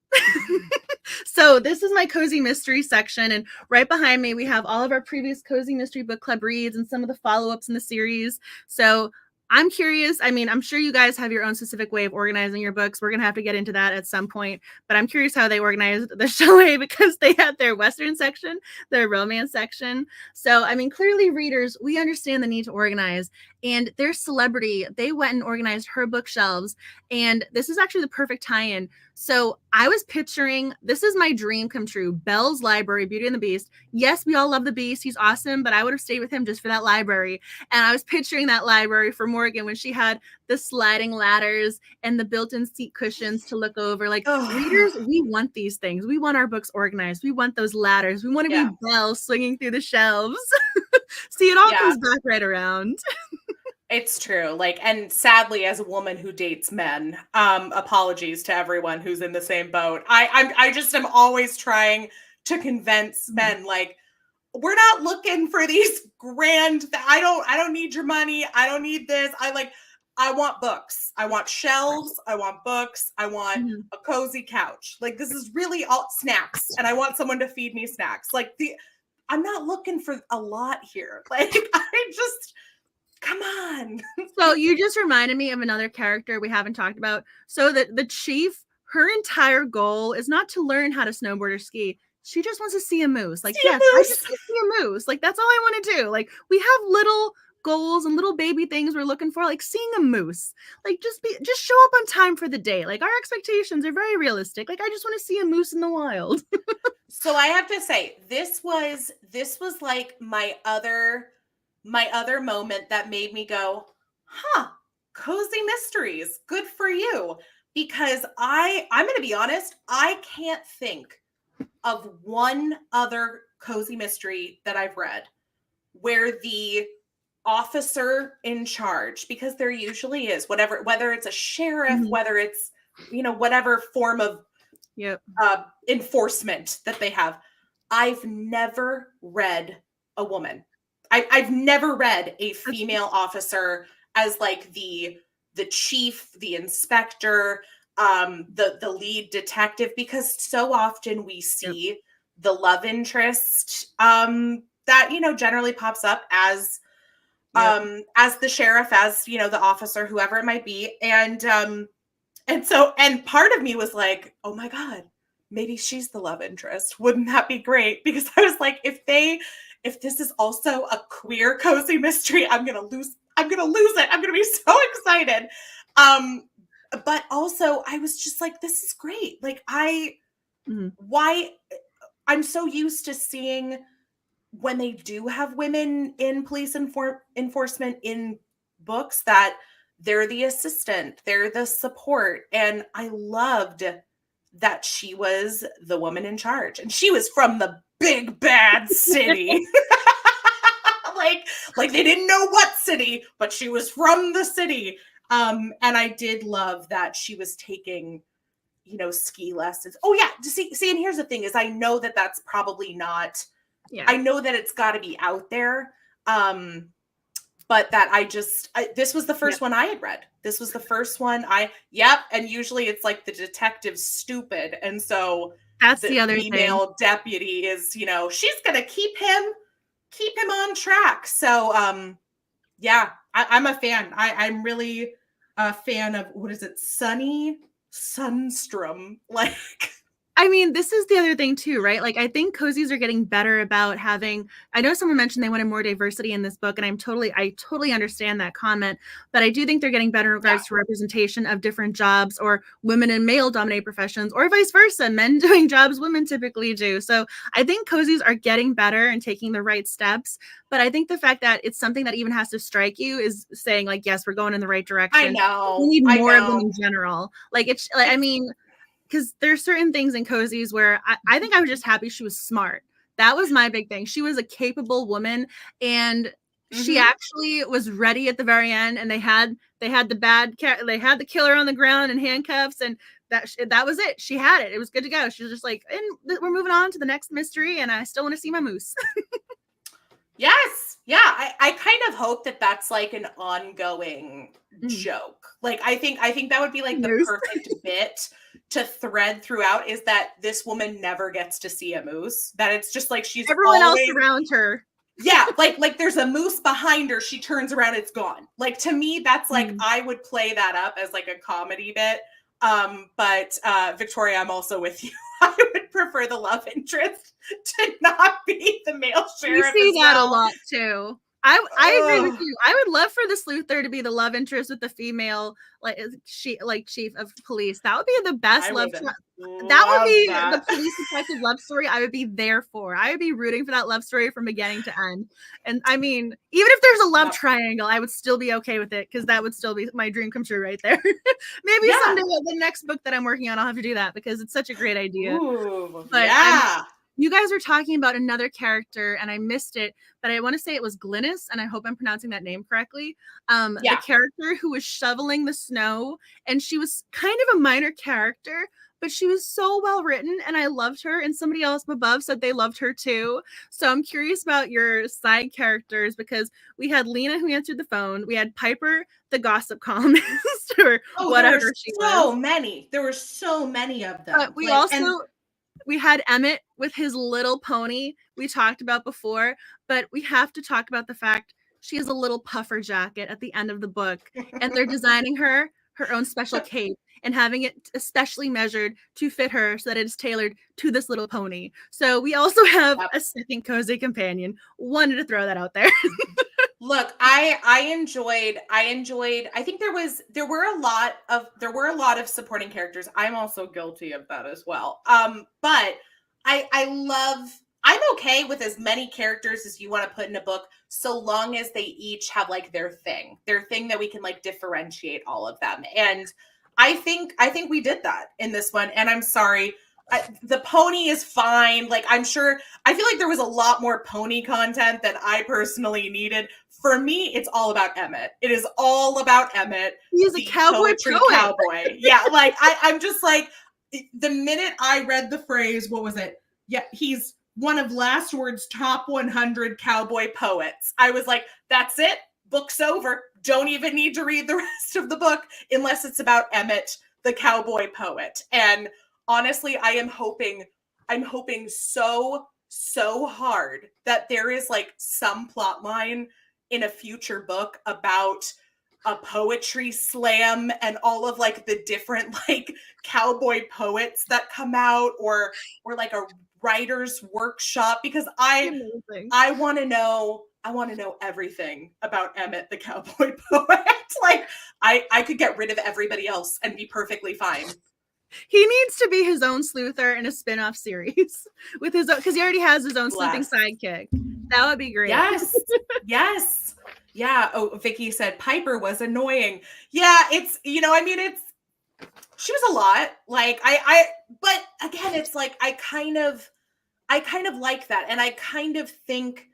So this is my cozy mystery section. And right behind me, we have all of our previous cozy mystery book club reads and some of the follow-ups in the series. So I'm curious. I mean, I'm sure you guys have your own specific way of organizing your books. We're going to have to get into that at some point, but I'm curious how they organized the chalet because they had their Western section, their romance section. So, I mean, clearly readers, we understand the need to organize, and their celebrity, they went and organized her bookshelves. And this is actually the perfect tie-in. So I was picturing, this is my dream come true, Belle's library, Beauty and the Beast. Yes, we all love the Beast. He's awesome, but I would have stayed with him just for that library. And I was picturing that library for Morgan when she had the sliding ladders and the built-in seat cushions to look over. Like readers, we want these things. We want our books organized. We want those ladders. We want to be Belle swinging through the shelves. See, it all comes back right around. It's true. Like, and sadly, as a woman who dates men, apologies to everyone who's in the same boat. I just am always trying to convince men, like, we're not looking for these grand, I don't need your money. I don't need this. I want books. I want shelves. I want books. I want a cozy couch. Like, this is really all snacks. And I want someone to feed me snacks. Like, I'm not looking for a lot here. Like, come on. So you just reminded me of another character we haven't talked about. So the chief, her entire goal is not to learn how to snowboard or ski. She just wants to see a moose. Like, yes, I just want to see a moose. Like, that's all I want to do. Like, we have little goals and little baby things we're looking for, like seeing a moose. Like, just show up on time for the day. Like, our expectations are very realistic. Like, I just want to see a moose in the wild. So I have to say, this was like my other moment that made me go, huh, cozy mysteries. Good for you. Because I'm going to be honest, I can't think of one other cozy mystery that I've read where the officer in charge, because there usually is, whether it's a sheriff, whether it's, whatever form of enforcement that they have. I've never read a woman. I've never read a female officer as like the chief, the inspector, the lead detective, because so often we see the love interest that generally pops up as the sheriff, as the officer, whoever it might be, and part of me was like, oh my god, maybe she's the love interest. Wouldn't that be great? Because I was like, if this is also a queer cozy mystery, I'm gonna lose it. I'm gonna be so excited. But also I was just like, this is great. Like, why I'm so used to seeing when they do have women in police enforcement in books that they're the assistant, they're the support. And I loved that she was the woman in charge, and she was from the big bad city. like they didn't know what city, but she was from the city. And I did love that she was taking, ski lessons. Oh yeah. See, and here's the thing is, I know that that's probably not, I know that it's got to be out there. But that this was the first one I had read. This was the first one and usually it's like the detective's stupid. And so that's the other female deputy is, she's going to keep him on track. So, I'm a fan. I'm really a fan of, what is it? Sunny Sunstrom. Like, I mean, this is the other thing too, right? Like, I think cozies are getting better about having, I know someone mentioned they wanted more diversity in this book, and I totally understand that comment, but I do think they're getting better in regards to representation of different jobs, or women in male dominated professions, or vice versa, men doing jobs women typically do. So I think cozies are getting better and taking the right steps. But I think the fact that it's something that even has to strike you is saying, like, yes, we're going in the right direction. I know. We need more of them in general. Like, it's like, I mean, because there's certain things in cozies where I think I was just happy she was smart. That was my big thing. She was a capable woman, and she actually was ready at the very end. And they had the killer on the ground in handcuffs, and that was it. She had it. It was good to go. She was just like, and we're moving on to the next mystery, and I still want to see my moose. Yes. Yeah. I kind of hope that that's like an ongoing joke. Like, I think that would be like the perfect bit to thread throughout, is that this woman never gets to see a moose, that it's just like she's everyone else around her. Yeah. Like there's a moose behind her. She turns around, it's gone. Like, to me, that's like, I would play that up as like a comedy bit. But Victoria, I'm also with you. I would prefer the love interest to not be the male sheriff. We see that a lot too. I agree with you. I would love for the sleuther to be the love interest with the female, chief of police. That would be the best love. That would be the police detective love story I would be there for. I would be rooting for that love story from beginning to end. And I mean, even if there's a love triangle, I would still be okay with it, because that would still be my dream come true right there. Maybe someday, the next book that I'm working on, I'll have to do that, because it's such a great idea. Ooh, but you guys are talking about another character, and I missed it, but I want to say it was Glynis, and I hope I'm pronouncing that name correctly. The character who was shoveling the snow, and she was kind of a minor character, but she was so well written and I loved her, and somebody else above said they loved her too. So I'm curious about your side characters, because we had Lena who answered the phone, we had Piper the gossip columnist or whatever she was. There were so many of them. But we also we had Emmett with his little pony we talked about before, but we have to talk about the fact she has a little puffer jacket at the end of the book, and they're designing her own special cape and having it especially measured to fit her so that it is tailored to this little pony. So we also have a second cozy companion. Wanted to throw that out there. Look, I enjoyed, I think there were a lot of supporting characters. I'm also guilty of that as well. But I'm okay with as many characters as you want to put in a book, so long as they each have like their thing that we can like differentiate all of them. And I think we did that in this one. And I'm sorry, the pony is fine. Like, I feel like there was a lot more pony content than I personally needed. For me, it's all about Emmett. It is all about Emmett. He's a cowboy poet. Cowboy. Yeah, like I'm just like, the minute I read the phrase, what was it? Yeah, he's one of Last Word's top 100 cowboy poets. I was like, that's it. Book's over. Don't even need to read the rest of the book unless it's about Emmett, the cowboy poet. And honestly, I'm hoping so hard that there is like some plot line in a future book about a poetry slam and all of like the different like cowboy poets that come out, or like a writer's workshop, because I want to know everything about Emmett the cowboy poet. Like, I could get rid of everybody else and be perfectly fine. He needs to be his own sleuther in a spin-off series with his own, because he already has his own sleuthing sidekick. That would be great. Yes. Yes. Yeah. Oh, Vicky said Piper was annoying. Yeah, it's, she was a lot. Like, but again, it's like, I kind of like that. And I kind of think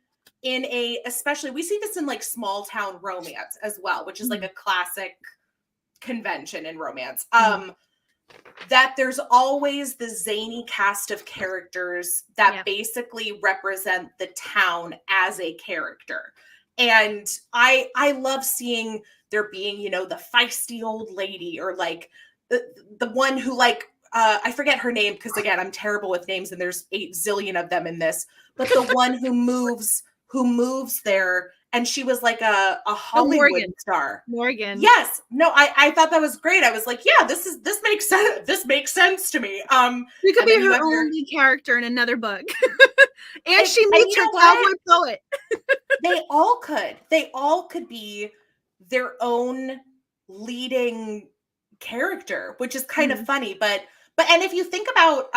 especially we see this in like small town romance as well, which is like a classic convention in romance. That there's always the zany cast of characters that basically represent the town as a character. And I love seeing there being, the feisty old lady, or like the one who like, I forget her name, because again, I'm terrible with names and there's 8 zillion of them in this, but the one who moves there, and she was like a Hollywood star. Morgan. Yes. No, I thought that was great. I was like, yeah, this makes sense. This makes sense to me. She could be her only character in another book. and she meets her cowboy poet. They all could be their own leading character, which is kind of funny. But and if you think about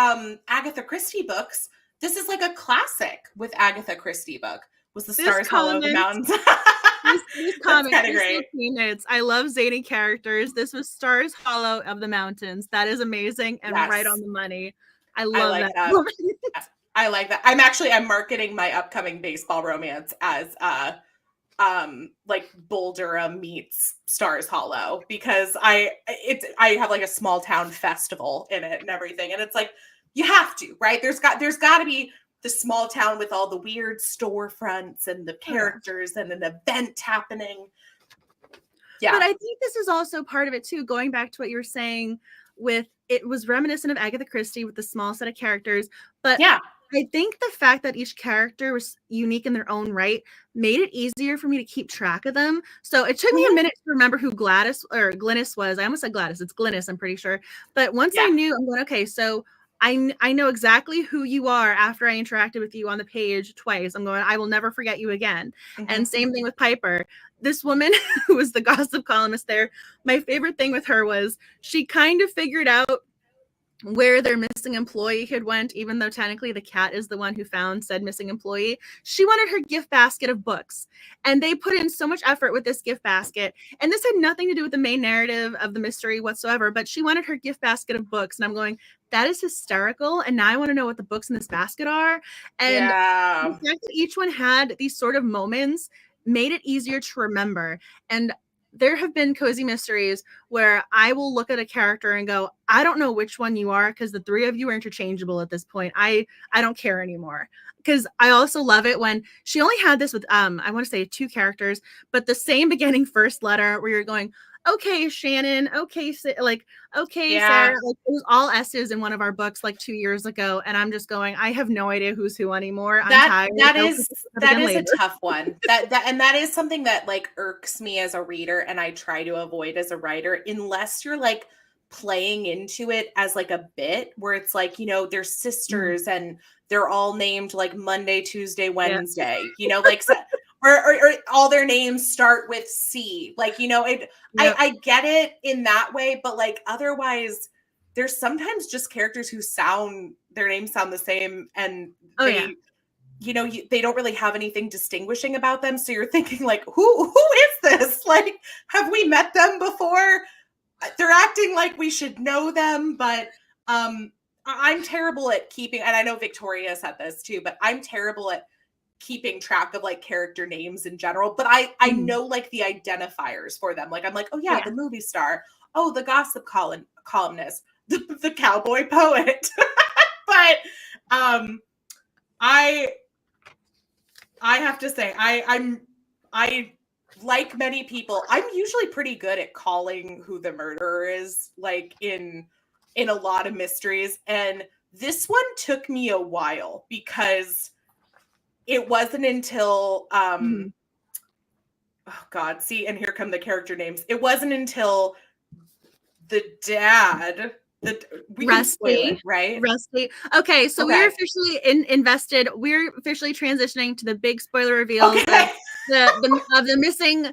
Agatha Christie books, this is like a classic with Agatha Christie book. Was the Stars Hollow the Mountains? These comments, kind of great. Notes. I love zany characters. This was Stars Hollow of the Mountains. That is amazing and right on the money. I love that. I like that. I'm marketing my upcoming baseball romance as like Bull Durham meets Stars Hollow, because I have like a small town festival in it and everything, and it's like, you have to, right? There's got to be the small town with all the weird storefronts and the characters and an event happening. Yeah. But I think this is also part of it too, going back to what you were saying with, it was reminiscent of Agatha Christie with the small set of characters. But yeah, I think the fact that each character was unique in their own right made it easier for me to keep track of them. So it took me a minute to remember who Glynis was. I almost said Gladys. It's Glynis, I'm pretty sure. But once I knew, I'm going, okay, so I know exactly who you are after I interacted with you on the page twice. I'm going, I will never forget you again. And same thing with Piper. This woman who was the gossip columnist there, my favorite thing with her was she kind of figured out where their missing employee had went, even though technically the cat is the one who found said missing employee. She wanted her gift basket of books, and they put in so much effort with this gift basket, and this had nothing to do with the main narrative of the mystery whatsoever, but she wanted her gift basket of books, and I'm going, that is hysterical, and now I want to know what the books in this basket are. And the fact that each one had these sort of moments made it easier to remember. And there have been cozy mysteries where I will look at a character and go, I don't know which one you are, because the three of you are interchangeable at this point. I don't care anymore. Because I also love it when she only had this with I want to say 2 characters, but the same beginning first letter where you're going, okay, Shannon, okay, like, okay, Yeah. Sarah, like, it was all S's in one of our books like 2 years ago, and I'm just going, I have no idea who's who anymore. I'm tired. That is a tough one. That is something that like irks me as a reader, and I try to avoid as a writer, unless you're like playing into it as like a bit where it's like, you know, they're sisters and they're all named like Monday, Tuesday, Wednesday, you know, like or all their names start with C. Like, you know, I get it in that way, but like otherwise there's sometimes just characters who their names sound the same, and you know, they don't really have anything distinguishing about them. So you're thinking like, who is this? Like, have we met them before? They're acting like we should know them, but I'm terrible at keeping, and I know Victoria said this too, but I'm terrible at keeping track of like character names in general. But I know like the identifiers for them. Like I'm like, oh yeah, the movie star, oh the gossip columnist, the cowboy poet. But I have to say, I like many people, I'm usually pretty good at calling who the murderer is, like in a lot of mysteries. And this one took me a while because it wasn't until oh God, see, and here come the character names. It wasn't until the dad we can spoil it, right? Rusty. Okay, so we're officially invested. We're officially transitioning to the big spoiler reveals of the missing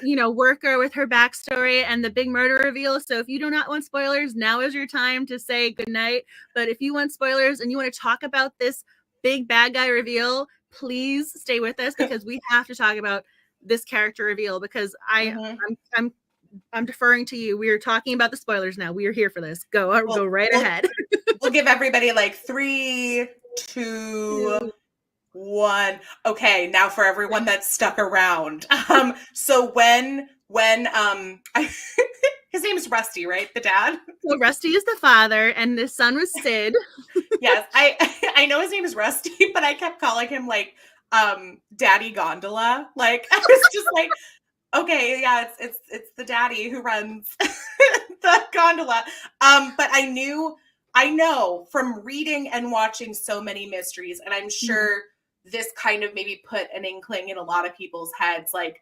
you know, worker with her backstory and the big murder reveal. So if you do not want spoilers, now is your time to say goodnight. But if you want spoilers and you want to talk about this big bad guy reveal, please stay with us, because we have to talk about this character reveal, because I'm deferring to you. We are talking about the spoilers now. We are here for this. Go right ahead. We'll give everybody like 3, 2, 1. Okay, now for everyone that's stuck around. So when his name is Rusty, right? The dad. So Rusty is the father, and the son was Sid. Yes, I know his name is Rusty, but I kept calling him like Daddy Gondola. Like I was just like, okay, yeah, it's the daddy who runs the gondola. But I know from reading and watching so many mysteries, and I'm sure this kind of maybe put an inkling in a lot of people's heads. Like,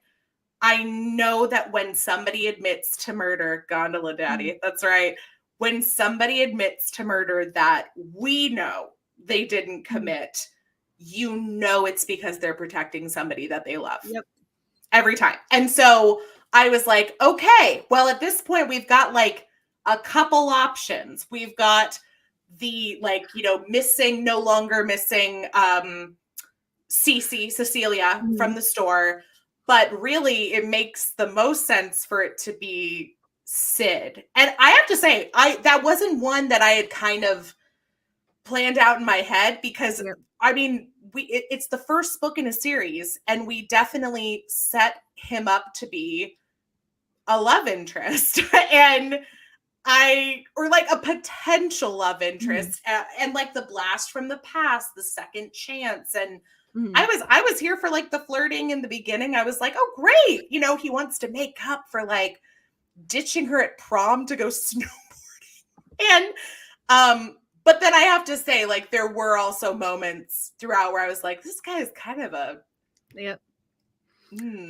I know that when somebody admits to murder, Gondola Daddy, that's right. When somebody admits to murder that we know they didn't commit, you know it's because they're protecting somebody that they love. Yep. Every time. And so I was like, okay, well, at this point, we've got like a couple options. We've got the like, you know, no longer missing Cecilia from the store. But really, it makes the most sense for it to be Sid. And I have to say, that wasn't one that I had kind of planned out in my head, because I mean, it's the first book in a series, and we definitely set him up to be a love interest or like a potential love interest, and like the blast from the past, the second chance. And I was here for like the flirting in the beginning. I was like, oh great, you know, he wants to make up for like ditching her at prom to go snowboarding. And but then I have to say, like, there were also moments throughout where I was like, this guy is kind of a...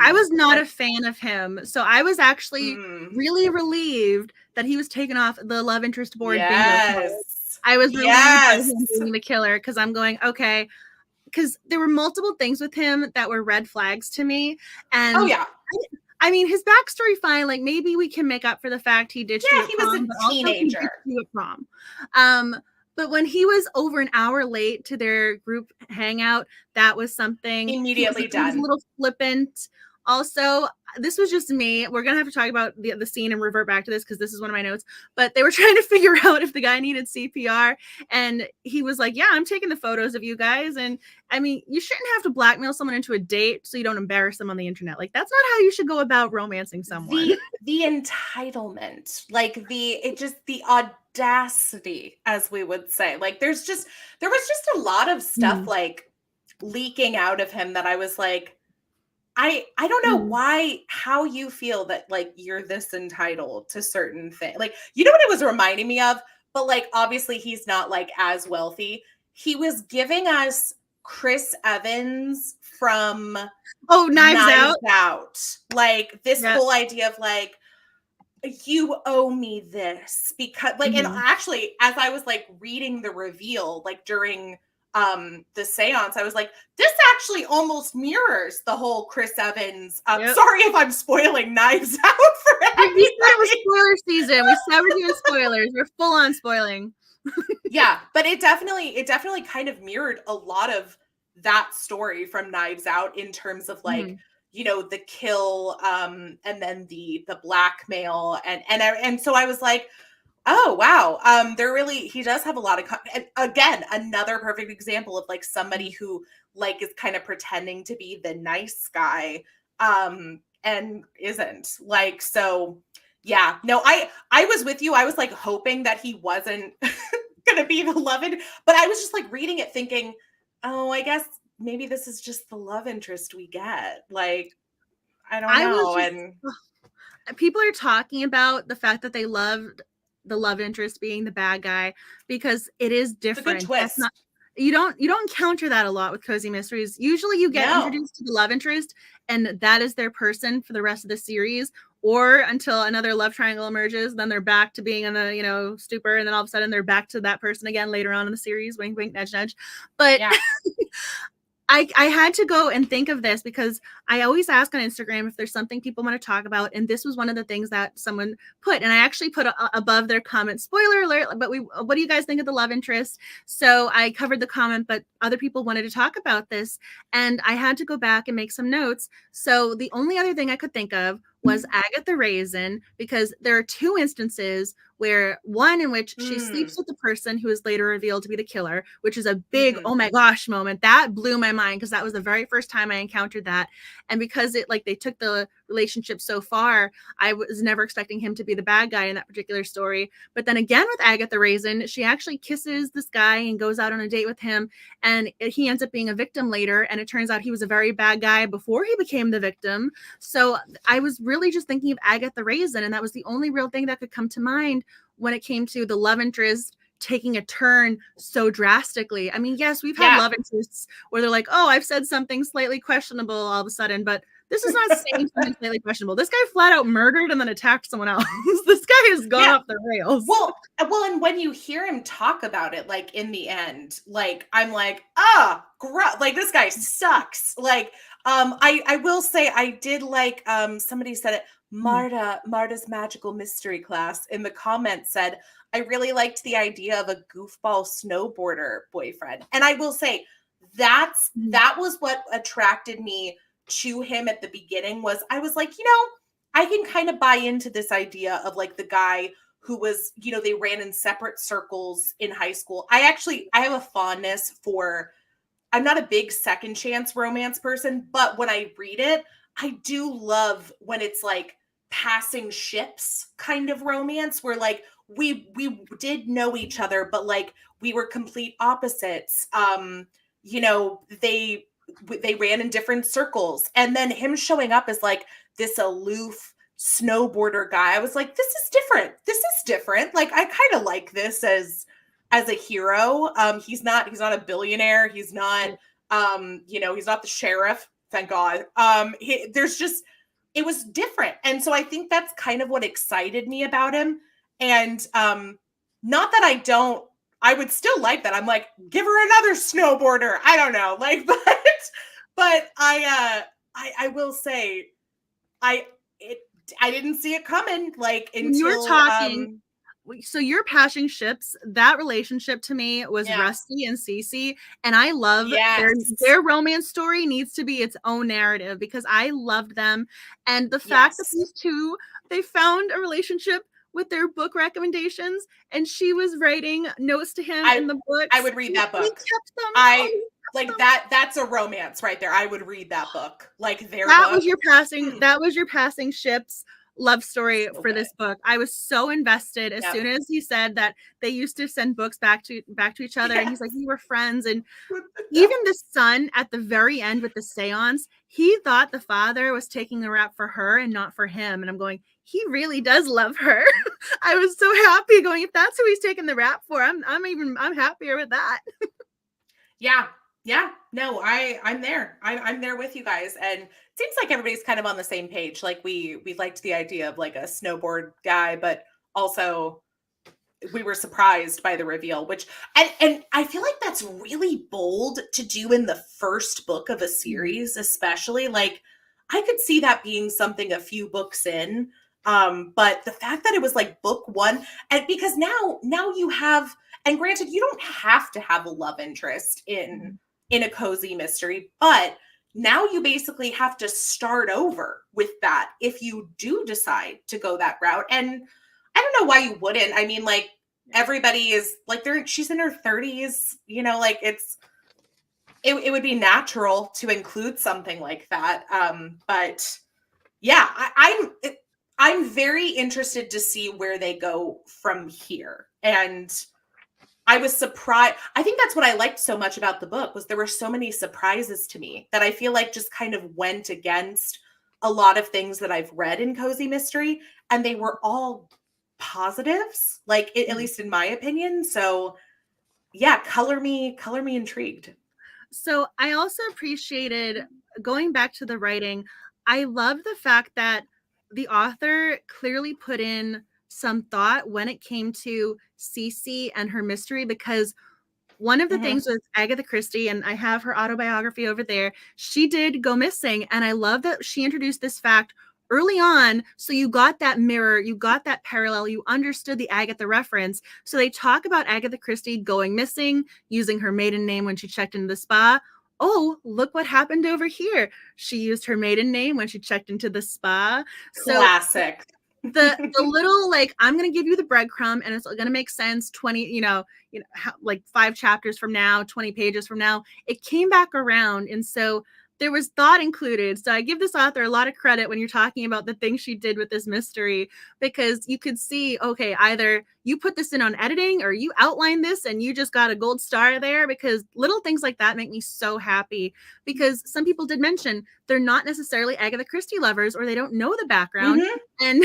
I was not a fan of him. So I was actually really relieved that he was taken off the love interest board. Bingo. I was relieved that him being the killer, because I'm going, okay, because there were multiple things with him that were red flags to me. And I mean, his backstory, fine. Like, maybe we can make up for the fact he ditched you at prom, he was a teenager. At prom. But when he was over an hour late to their group hangout, that was something immediately done. He was a little flippant. Also, this was just me. We're gonna have to talk about the scene and revert back to this because this is one of my notes. But they were trying to figure out if the guy needed CPR, and he was like, "Yeah, I'm taking the photos of you guys." And I mean, you shouldn't have to blackmail someone into a date so you don't embarrass them on the internet. Like that's not how you should go about romancing someone. The entitlement, like the audacity, as we would say. Like there was just a lot of stuff like leaking out of him that I was like, I don't know how you feel that like you're this entitled to certain things. Like, you know what it was reminding me of? But like, obviously he's not like as wealthy. He was giving us Chris Evans from Knives Out. Like this whole idea of like, you owe me this because like, and actually as I was like reading the reveal, like during the seance, I was like, this actually almost mirrors the whole Chris Evans. Sorry if I'm spoiling Knives Out for everybody. We said it was spoiler season. We said we're doing spoilers. We're full on spoiling. Yeah, but it definitely kind of mirrored a lot of that story from Knives Out in terms of like, you know, the kill, and then the blackmail, and so I was like, oh wow, he does have a lot of and again, another perfect example of like somebody who like is kind of pretending to be the nice guy, and isn't. Like, so yeah, no, I was with you. I was like hoping that he wasn't gonna be the love interest, but I was just like reading it thinking, oh, I guess maybe this is just the love interest we get. Like, I don't know. And people are talking about the fact that they loved the love interest being the bad guy because it is different. It's a good twist. You don't encounter that a lot with cozy mysteries. Usually you get introduced to the love interest and that is their person for the rest of the series, or until another love triangle emerges, then they're back to being in the, you know, stupor, and then all of a sudden they're back to that person again later on in the series. Wink, wink, nudge, nudge. But yeah. I had to go and think of this because I always ask on Instagram if there's something people want to talk about. And this was one of the things that someone put, and I actually put above their comment, spoiler alert, but what do you guys think of the love interest? So I covered the comment, but other people wanted to talk about this and I had to go back and make some notes. So the only other thing I could think of was Agatha Raisin, because there are two instances where one in which she sleeps with the person who is later revealed to be the killer, which is a big, oh my gosh moment. That blew my mind because that was the very first time I encountered that. And because it like they took the relationship so far, I was never expecting him to be the bad guy in that particular story. But then again with Agatha Raisin, she actually kisses this guy and goes out on a date with him, and he ends up being a victim later. And it turns out he was a very bad guy before he became the victim. So I was really just thinking of Agatha Raisin, and that was the only real thing that could come to mind when it came to the love interest taking a turn so drastically. I mean, yes, we've had love interests where they're like, oh, I've said something slightly questionable all of a sudden, but this is not saying something slightly questionable. This guy flat out murdered and then attacked someone else. This guy has gone off the rails. Well, and when you hear him talk about it, like in the end, like I'm like, like this guy sucks. Like, I will say I did like, somebody said it, Marta's magical mystery class in the comments said, I really liked the idea of a goofball snowboarder boyfriend. And I will say that was what attracted me to him at the beginning. Was I was like, you know, I can kind of buy into this idea of like the guy who was, you know, they ran in separate circles in high school. I have a fondness for, I'm not a big second chance romance person, but when I read it, I do love when it's like passing ships kind of romance where like we did know each other, but like we were complete opposites. You know, they ran in different circles, and then him showing up as like this aloof snowboarder guy, I was like, this is different. Like I kind of like this as a hero. He's not a billionaire. He's not, you know, he's not the sheriff. Thank God. It was different. And so I think that's kind of what excited me about him. And not that I would still like that. I'm like, give her another snowboarder. I don't know. Like, but I will say I didn't see it coming, like, until you were talking so you're passing ships. That relationship to me was Yeah. Rusty and Cece, and I love Yes. their romance story needs to be its own narrative because I loved them, and the fact that Yes. these two, they found a relationship with their book recommendations, and she was writing notes to him in the books. I would read that He book. kept them. Like that's a romance right there. I would read that book. Like their That book. was your passing. That was your passing ships love story So for good. this book. I was so invested as Yep. soon as he said that they used to send books back to each other, and he's like, we were friends. And even the son at the very end with the seance, he thought the father was taking the rap for her and not for him. And I'm going, he really does love her. I was so happy going, if that's who he's taking the rap for, I'm happier with that. Yeah. No, I'm there. I'm there with you guys. And it seems like everybody's kind of on the same page. Like we liked the idea of like a snowboard guy, but also we were surprised by the reveal, which and I feel like that's really bold to do in the first book of a series, especially. Like I could see that being something a few books in. But the fact that it was like book one, and because now you have, and granted, you don't have to have a love interest in a cozy mystery, but now you basically have to start over with that if you do decide to go that route. And I don't know why you wouldn't. I mean, like everybody is like she's in her 30s, you know, like it would be natural to include something like that. But yeah, I'm very interested to see where they go from here. And I was surprised. I think that's what I liked so much about the book was there were so many surprises to me that I feel like just kind of went against a lot of things that I've read in cozy mystery, and they were all positives, like at least in my opinion. So yeah, color me intrigued. So I also appreciated, going back to the writing, I love the fact that the author clearly put in some thought when it came to Cece and her mystery, because one of the things with Agatha Christie, and I have her autobiography over there, she did go missing. And I love that she introduced this fact early on. So you got that mirror, you got that parallel, you understood the Agatha reference. So they talk about Agatha Christie going missing, using her maiden name when she checked into the spa. Oh, look what happened over here. She used her maiden name when she checked into the spa. Classic. So the little, like, I'm going to give you the breadcrumb and it's going to make sense 20, like 5 chapters from now, 20 pages from now, it came back around. And so there was thought included. So I give this author a lot of credit when you're talking about the things she did with this mystery, because you could see, okay, either you put this in on editing or you outline this and you just got a gold star there, because little things like that make me so happy. Because some people did mention they're not necessarily Agatha Christie lovers, or they don't know the background. And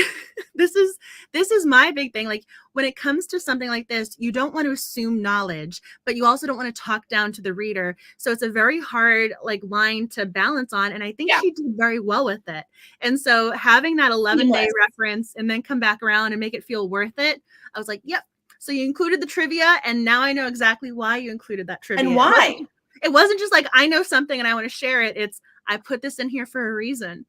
this is my big thing. Like when it comes to something like this, you don't want to assume knowledge, but you also don't want to talk down to the reader. So it's a very hard like line to balance on. And I think she did very well with it. And so having that 11-day reference and then come back around and make it feel worth it, I was like, yep. So you included the trivia, and now I know exactly why you included that trivia. And why? It wasn't just like, I know something and I want to share it. It's, I put this in here for a reason.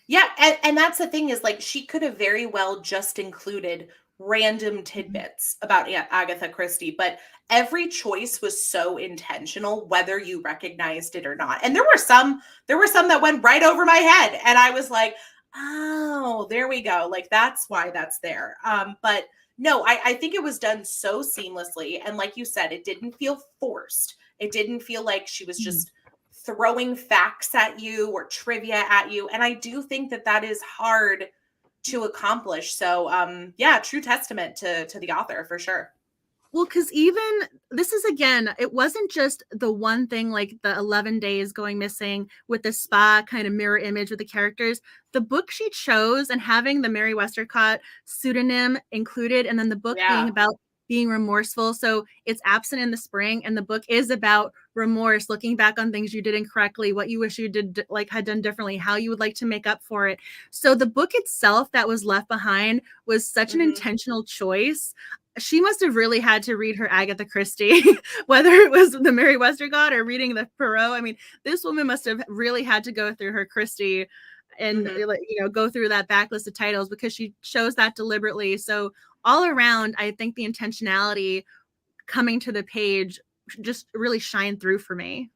Yeah. And that's the thing is like, she could have very well just included random tidbits about Agatha Christie, but every choice was so intentional, whether you recognized it or not. And there were some that went right over my head. And I was like, oh, there we go. Like, that's why that's there. But no, I think it was done so seamlessly. And like you said, it didn't feel forced. It didn't feel like she was just throwing facts at you or trivia at you. And I do think that is hard to accomplish. So yeah, true testament to the author for sure. Well, because even this is, again, it wasn't just the one thing, like the 11 days going missing with the spa kind of mirror image with the characters. The book she chose and having the Mary Westercott pseudonym included, and then the book being about being remorseful. So it's absent in the spring, and the book is about remorse, looking back on things you did incorrectly, what you wish you did, like had done differently, how you would like to make up for it. So the book itself that was left behind was such an intentional choice. She must have really had to read her Agatha Christie, whether it was the Mary Westercott or reading the Perot. I mean, this woman must have really had to go through her Christie and go through that backlist of titles, because she chose that deliberately. So all around, I think the intentionality coming to the page just really shined through for me.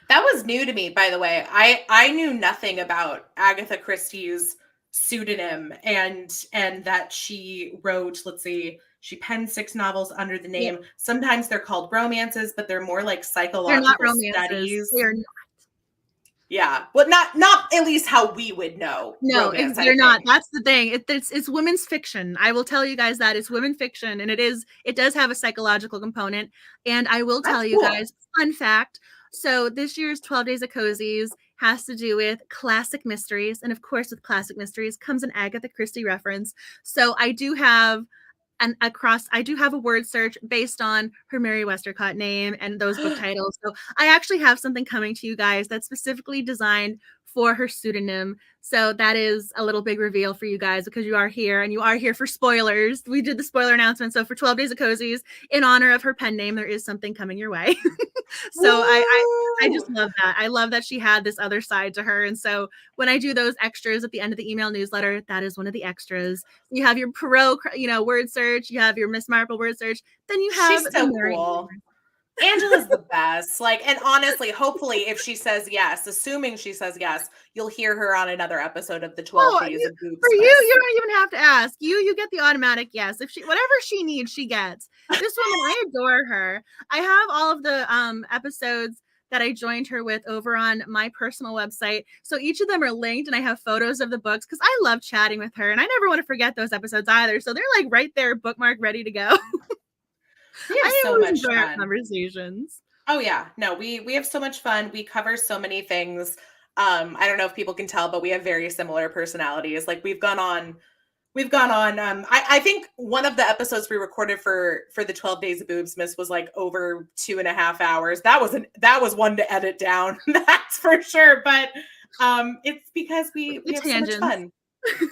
That was new to me, by the way. I knew nothing about Agatha Christie's pseudonym and that she wrote, let's see, she penned 6 novels under the name. Yeah. Sometimes they're called romances, but they're more like They're not psychological romances. studies. They are not. Yeah. Well, not at least how we would know. No, romance, they're not. That's the thing. It's women's fiction. I will tell you guys that it's women fiction, and it does have a psychological component. And I will tell you guys, fun fact. So this year's 12 Days of Cozies has to do with classic mysteries, and of course, with classic mysteries comes an Agatha Christie reference. So I do have a word search based on her Mary Westcott name and those book titles. So I actually have something coming to you guys that's specifically designed for her pseudonym. So that is a little big reveal for you guys because you are here and you are here for spoilers. We did the spoiler announcement. So for 12 Days of Cozies, in honor of her pen name, there is something coming your way. So I just love that. I love that she had this other side to her. And so when I do those extras at the end of the email newsletter, that is one of the extras. You have your Perot, word search. You have your Miss Marple word search. Then you have She's so cool. Angela's the best. Like, and honestly, hopefully, if she says yes, assuming she says yes, you'll hear her on another episode of the 12 Days of Boobs. For you don't even have to ask. You get the automatic yes. If she whatever she needs, she gets. This woman, I adore her. I have all of the episodes that I joined her with over on my personal website. So each of them are linked, and I have photos of the books because I love chatting with her, and I never want to forget those episodes either. So they're like right there, bookmark, ready to go. We have so much enjoy fun. Our conversations. Oh yeah, no, we have so much fun. We cover so many things. I don't know if people can tell, but we have very similar personalities. Like we've gone on. I think one of the episodes we recorded for the 12 Days of Boobs Miss was like over 2.5 hours. That was one to edit down. That's for sure. But it's because we have so much fun.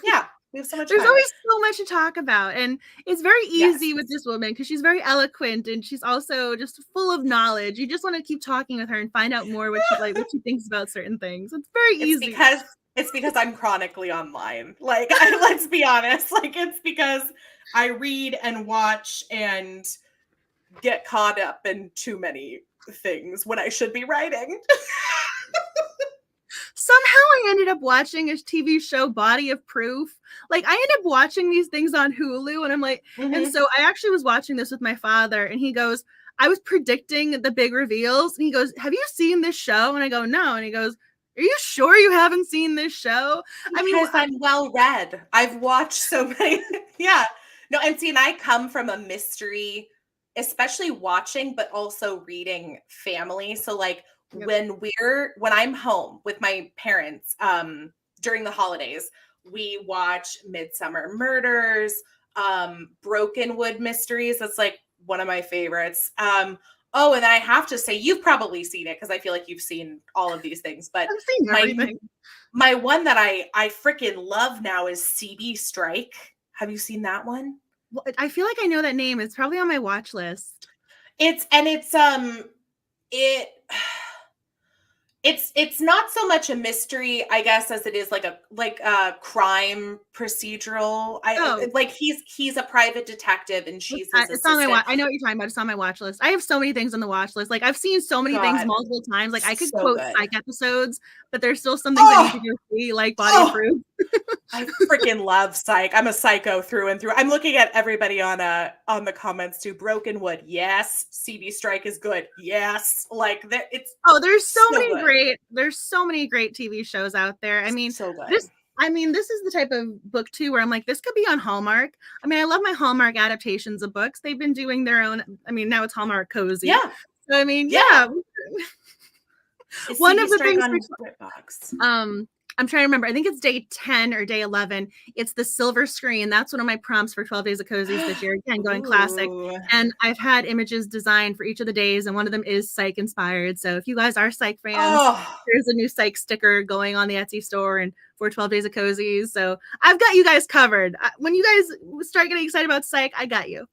Yeah. We have so much There's fun. always so much to talk about, and it's very easy with this woman because she's very eloquent and she's also just full of knowledge. You just want to keep talking with her and find out more what she thinks about certain things. It's very easy. It's because I'm chronically online. Like, let's be honest. Like, it's because I read and watch and get caught up in too many things when I should be writing. Somehow I ended up watching a TV show, Body of Proof. Like I ended up watching these things on Hulu, and I'm like, and so I actually was watching this with my father, and he goes, I was predicting the big reveals, and he goes, have you seen this show? And I go, no. And he goes, are you sure you haven't seen this show? Because I'm well read. I've watched so many. Yeah. No, and see, and I come from a mystery, especially watching, but also reading family. So like when I'm home with my parents during the holidays, we watch Midsummer Murders, Brokenwood Mysteries. That's like one of my favorites. Oh, and I have to say, you've probably seen it because I feel like you've seen all of these things. But I've seen everything. My one that I freaking love now is CB Strike. Have you seen that one? Well, I feel like I know that name. It's probably on my watch list. It's not so much a mystery, I guess, as it is like a crime procedural. Like he's a private detective and she's his it's on my watch. I know what you're talking about. It's on my watch list. I have so many things on the watch list. Like I've seen so many things multiple times. Like I could quote psych episodes, but there's still some things I need to go see, like Body of Proof. I freaking love psych. I'm a psycho through and through. I'm looking at everybody on the comments too. Brokenwood, yes. CB Strike is good, yes. Like that, it's there's so many great TV shows out there. I mean, so good. This is the type of book too where I'm like, this could be on Hallmark. I mean, I love my Hallmark adaptations of books. They've been doing their own. I mean, now it's Hallmark Cozy. Yeah. So I mean, yeah. One of the things I'm trying to remember. I think it's day 10 or day 11. It's the silver screen. That's one of my prompts for 12 Days of Cozies this year. Again, going classic. And I've had images designed for each of the days, and one of them is psych inspired. So if you guys are psych fans, there's a new psych sticker going on the Etsy store and for 12 Days of Cozies. So I've got you guys covered. When you guys start getting excited about psych, I got you.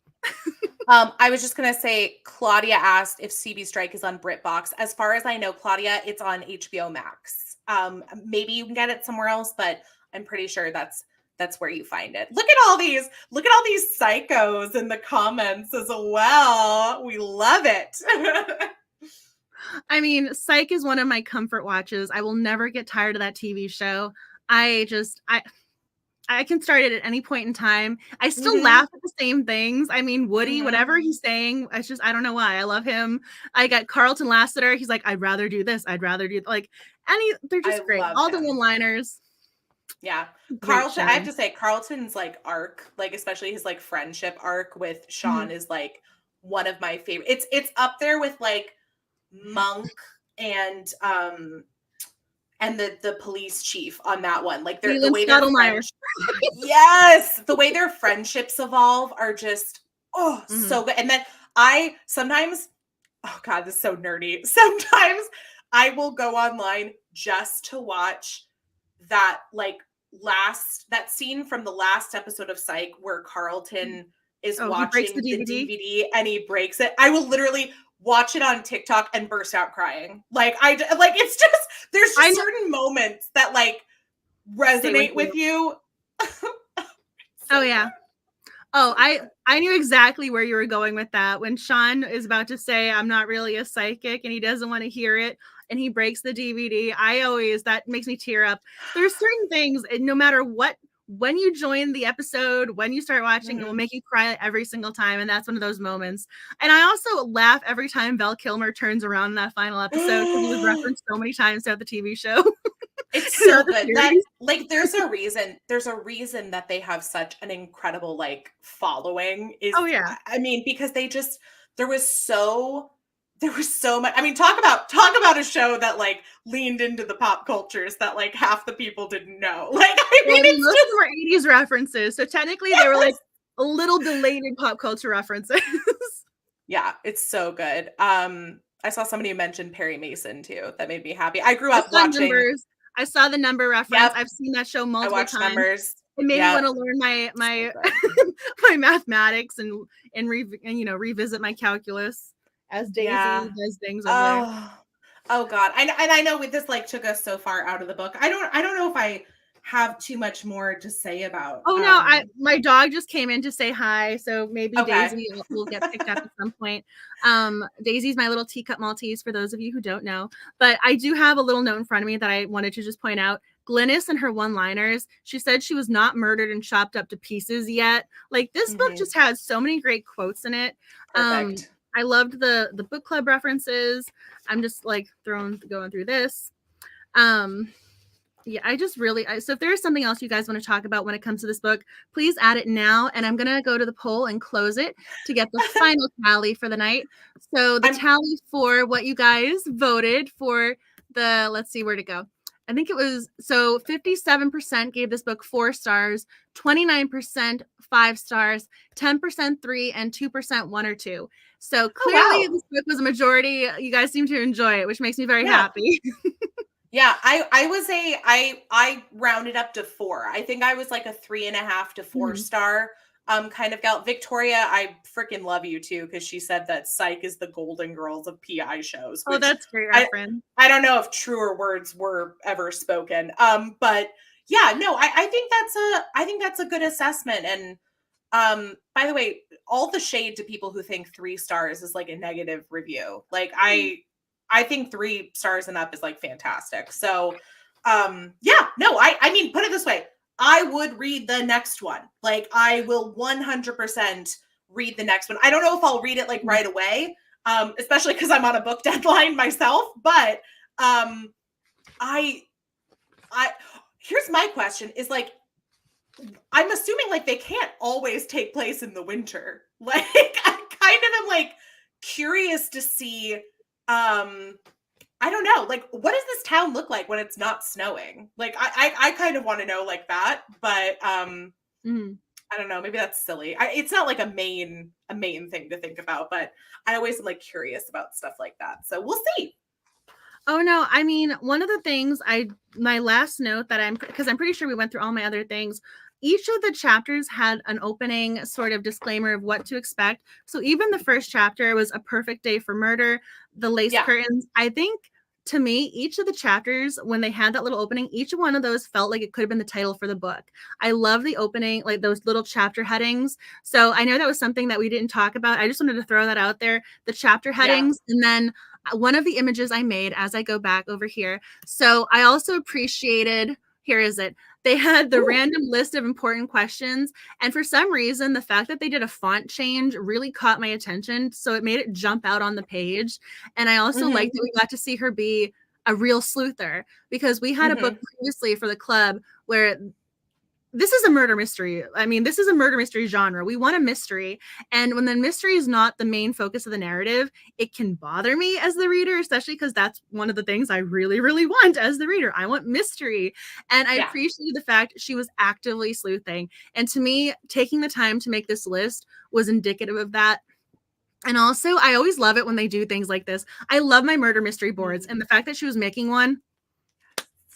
I was just going to say, Claudia asked if CB Strike is on BritBox. As far as I know, Claudia, it's on HBO Max. Maybe you can get it somewhere else, but I'm pretty sure that's that's where you find it. Look at all these psychos in the comments as well. We love it. I mean, Psych is one of my comfort watches. I will never get tired of that TV show. I can start it at any point in time. I still laugh at the same things. I mean, Woody, whatever he's saying, it's just, I don't know why. I love him. I got Carlton Lasseter. He's like, I'd rather do this. I'd rather do like they're just great. All the one-liners. Yeah. Carlton, I have to say, Carlton's like arc, like especially his like friendship arc with Sean is like one of my favorite. It's up there with like Monk and the police chief on that one. Like the way the way their friendships evolve are just so good. And then sometimes, oh God, this is so nerdy. Sometimes I will go online just to watch that that scene from the last episode of Psych where Carlton is watching the DVD and he breaks it. I will literally watch it on TikTok and burst out crying. It's just, there's just certain moments that like resonate with you. Oh yeah. Oh, I knew exactly where you were going with that. When Sean is about to say, I'm not really a psychic, and he doesn't want to hear it, and he breaks the DVD, that makes me tear up. There's certain things, no matter when you join the episode, when you start watching, it will make you cry every single time. And that's one of those moments. And I also laugh every time Val Kilmer turns around in that final episode because he was referenced so many times throughout the TV show. It's so good. There's a reason that they have such an incredible like following I mean, because there was so much. I mean, talk about a show that like leaned into the pop cultures that like half the people didn't know. Like, I mean, most of them were 80s references, so technically they were like a little belated pop culture references. Yeah, it's so good. I saw somebody mention Perry Mason too. That made me happy. I grew up watching. Numbers. I saw the number reference. Yep. I've seen that show multiple times. Numbers. It made me want to learn my my mathematics and revisit my calculus as Daisy does things over there. Oh God. I know with this like took us so far out of the book. I don't know if I have too much more to say about. Oh no, my dog just came in to say hi, so maybe Daisy will get picked up at some point. Daisy's my little teacup Maltese for those of you who don't know, but I do have a little note in front of me that I wanted to just point out. Glynis and her one-liners, she said she was not murdered and chopped up to pieces yet. Like this book just has so many great quotes in it. Perfect. I loved the book club references. I'm just like going through this. Yeah, I just really, so if there's something else you guys want to talk about when it comes to this book, please add it now. And I'm going to go to the poll and close it to get the final tally for the night. So the tally for what you guys voted for let's see where to go. I think it was, so 57% gave this book 4 stars, 29% 5 stars, 10% 3, and 2% 1 or 2. So clearly this book was a majority. You guys seem to enjoy it, which makes me very happy. Yeah, I rounded up to 4. I think I was like a 3.5 to 4 star kind of gal. Victoria, I freaking love you too, because she said that Psych is the Golden Girls of PI shows. Oh, that's great reference. I don't know if truer words were ever spoken. But yeah, no, I think that's a good assessment. And by the way, all the shade to people who think 3 stars is like a negative review. Like I think 3 stars and up is like fantastic. So, I mean, put it this way. I would read the next one. Like I will 100% read the next one. I don't know if I'll read it like right away. Especially because I'm on a book deadline myself, but, here's my question is like, I'm assuming like they can't always take place in the winter. Like I kind of am like curious to see, I don't know, like what does this town look like when it's not snowing? Like I kind of want to know like that, but I don't know, maybe that's silly. It's not like a main thing to think about, but I always am like curious about stuff like that. So we'll see. Oh no, I mean, one of the things my last note that because I'm pretty sure we went through all my other things. Each of the chapters had an opening sort of disclaimer of what to expect. So even the first chapter was a perfect day for murder, the lace curtains. I think to me, each of the chapters, when they had that little opening, each one of those felt like it could have been the title for the book. I love the opening, like those little chapter headings. So I know that was something that we didn't talk about. I just wanted to throw that out there, the chapter headings. And then one of the images I made as I go back over here. So I also appreciated, here is it. They had the random list of important questions. And for some reason, the fact that they did a font change really caught my attention. So it made it jump out on the page. And I also liked that we got to see her be a real sleuther, because we had a book previously for the club where this is a murder mystery. I mean, this is a murder mystery genre. We want a mystery. And when the mystery is not the main focus of the narrative, it can bother me as the reader, especially because that's one of the things I really, really want as the reader. I want mystery. And I appreciated the fact she was actively sleuthing. And to me, taking the time to make this list was indicative of that. And also, I always love it when they do things like this. I love my murder mystery boards. And the fact that she was making one,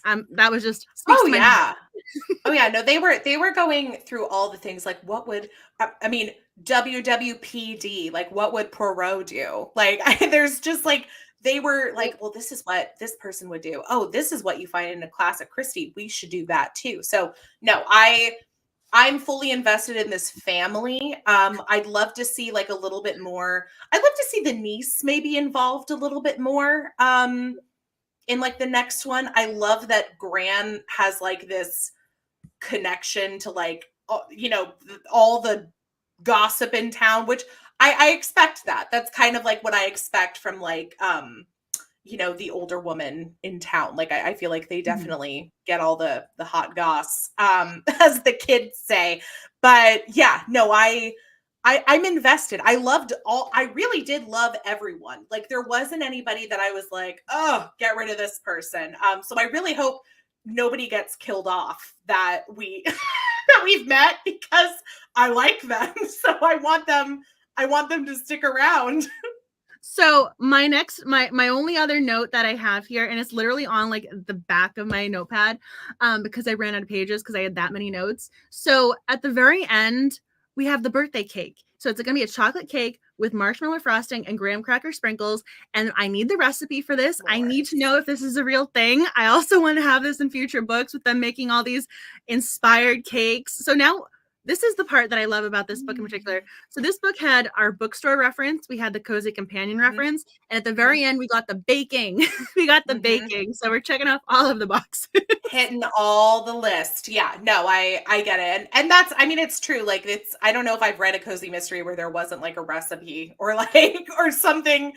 that was just oh yeah, no, they were going through all the things, like what would I mean WWPD, like what would Poirot do? Like there's just like they were like, well, this is what this person would do. Oh, this is what you find in a classic Christie. We should do that too. So no, I'm fully invested in this family. I'd love to see like a little bit more. I'd love to see the niece maybe involved a little bit more. In like the next one. I love that Gran has like this connection to like, you know, all the gossip in town, which I expect that. That's kind of like what I expect from like, you know, the older woman in town. Like I feel like they definitely get all the hot goss, as the kids say. But yeah, no, I'm invested. I really did love everyone. Like there wasn't anybody that I was like, oh, get rid of this person. So I really hope nobody gets killed off that we've met, because I like them. So I want them to stick around. So my only other note that I have here, and it's literally on like the back of my notepad, because I ran out of pages because I had that many notes. So at the very end, we have the birthday cake. So it's going to be a chocolate cake with marshmallow frosting and graham cracker sprinkles. And I need the recipe for this. I need to know if this is a real thing. I also want to have this in future books with them making all these inspired cakes. So now this is the part that I love about this book in particular. So this book had our bookstore reference. We had the cozy companion reference. And at the very end, we got the baking. We got the baking. So we're checking off all of the boxes. Hitting all the list. Yeah, no, I get it. And that's, I mean, it's true. Like I don't know if I've read a cozy mystery where there wasn't like a recipe or like, or something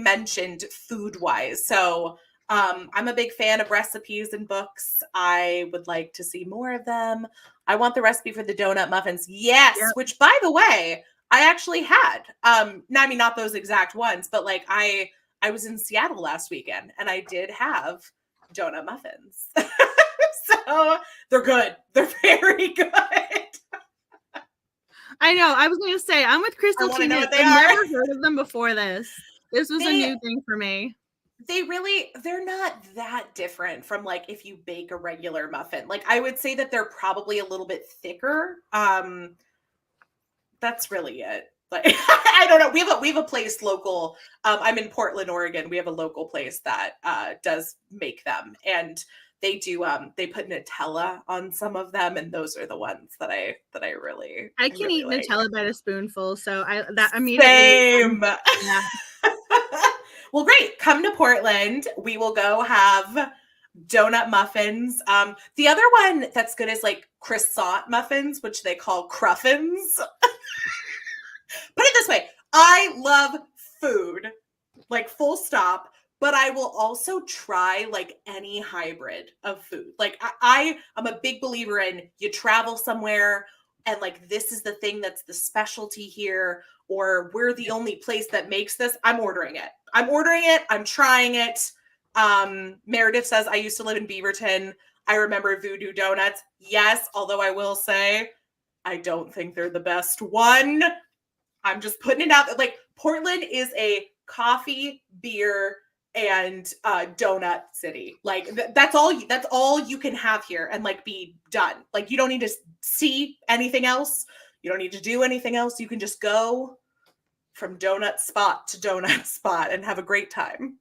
mentioned food wise. So I'm a big fan of recipes in books. I would like to see more of them. I want the recipe for the donut muffins. Yes. Yep. Which, by the way, I actually had, I mean, not those exact ones, but like I was in Seattle last weekend and I did have donut muffins. So they're good. They're very good. I know. I was going to say, I'm with Crystal too. I've never heard of them before this. This was a new thing for me. They're not that different from like if you bake a regular muffin. Like I would say that they're probably a little bit thicker. That's really it. Like I don't know. We have a place local. I'm in Portland, Oregon. We have a local place that does make them, and they do. They put Nutella on some of them, and those are the ones that I really. I can eat like. Nutella by the spoonful, so that immediately. Same. Yeah. Well, great. Come to Portland. We will go have donut muffins. The other one that's good is like croissant muffins, which they call cruffins. Put it this way. I love food, like full stop, but I will also try like any hybrid of food. Like I'm a big believer in you travel somewhere and like, this is the thing that's the specialty here, or we're the only place that makes this. I'm ordering it. I'm trying it. Meredith says, I used to live in Beaverton. I remember Voodoo Donuts. Yes, although I will say, I don't think they're the best one. I'm just putting it out there. Like Portland is a coffee, beer, and donut city. Like that's all you can have here and like be done. Like you don't need to see anything else. You don't need to do anything else. You can just go from donut spot to donut spot and have a great time.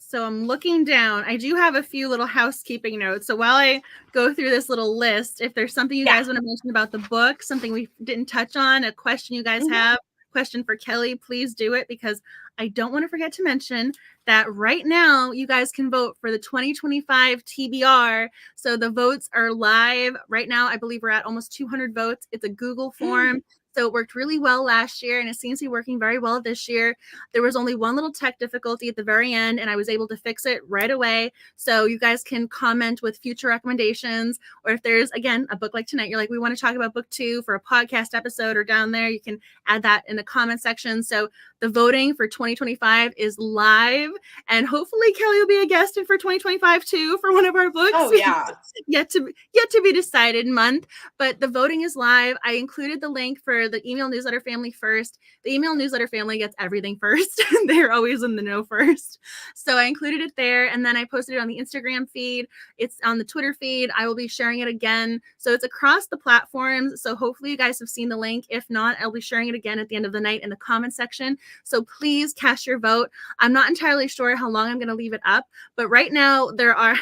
So I'm looking down. I do have a few little housekeeping notes. So while I go through this little list, if there's something you guys want to mention about the book, something we didn't touch on, a question you guys have, question for Kelly, please do it, because I don't want to forget to mention that right now you guys can vote for the 2025 TBR. So the votes are live right now. I believe we're at almost 200 votes. It's a Google form. So it worked really well last year, and it seems to be working very well this year. There was only one little tech difficulty at the very end, and I was able to fix it right away. So you guys can comment with future recommendations, or if there's, again, a book like tonight, you're like, we want to talk about book 2 for a podcast episode or down there, you can add that in the comment section. So the voting for 2025 is live, and hopefully Kelly will be a guest in for 2025 too for one of our books. Oh yeah. yet to be decided month, but the voting is live. I included the link for the email newsletter family first. The email newsletter family gets everything first. They're always in the know first. So I included it there, and then I posted it on the Instagram feed. It's on the Twitter feed. I will be sharing it again. So it's across the platforms. So hopefully you guys have seen the link. If not, I'll be sharing it again at the end of the night in the comment section. So please cast your vote. I'm not entirely sure how long I'm going to leave it up, but right now there are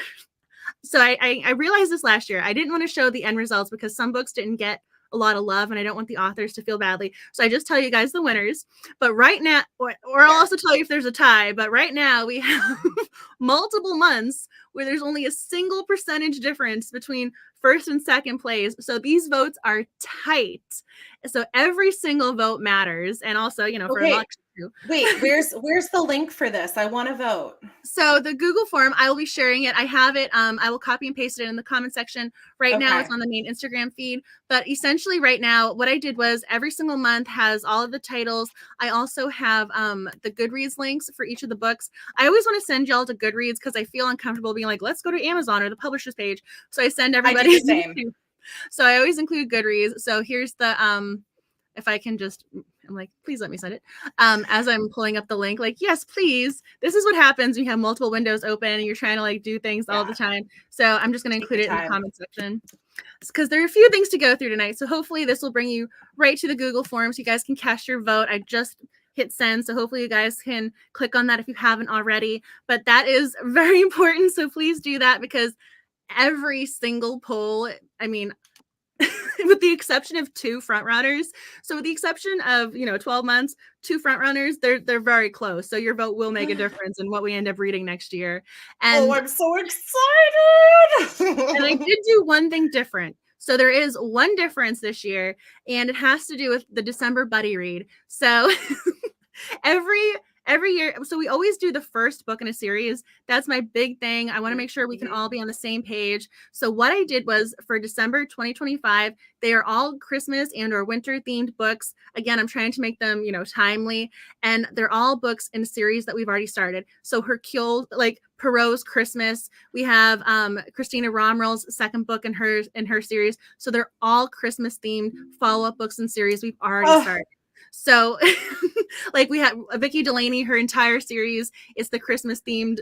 so I realized this last year. I didn't want to show the end results because some books didn't get a lot of love, and I don't want the authors to feel badly. So I just tell you guys the winners. But right now, or I'll also tell you if there's a tie, but right now we have multiple months where there's only a single percentage difference between first and second place. So these votes are tight. So every single vote matters. And also, for election too. Wait, where's the link for this? I want to vote. So the Google form, I will be sharing it. I have it. I will copy and paste it in the comment section. Right now it's on the main Instagram feed. But essentially right now, what I did was every single month has all of the titles. I also have the Goodreads links for each of the books. I always want to send y'all to Goodreads because I feel uncomfortable being like, let's go to Amazon or the publisher's page. So I send everybody. I do the same. So I always include Goodreads. So here's the if I can just, I'm like, please let me send it. As I'm pulling up the link, like, yes, please. This is what happens when you have multiple windows open and you're trying to like do things all the time. So I'm just going to include it in the comment section because there are a few things to go through tonight. So hopefully this will bring you right to the Google forms. You guys can cast your vote. I just hit send. So hopefully you guys can click on that if you haven't already. But that is very important. So please do that because every single poll, I mean, with the exception of 2 front runners. So with the exception of, 12 months, 2 front runners, they're very close. So your vote will make a difference in what we end up reading next year. And I'm so excited. And I did do one thing different. So there is one difference this year, and it has to do with the December buddy read. So every year, so we always do the first book in a series. That's my big thing. I want to make sure we can all be on the same page. So what I did was for December 2025, they are all Christmas and or winter themed books. Again, I'm trying to make them, timely, and they're all books in a series that we've already started. So Hercule, like Perot's Christmas. We have Christina Romrell's second book in her series. So they're all Christmas themed follow-up books and series we've already started. So like we have Vicki Delaney, her entire series is the Christmas themed,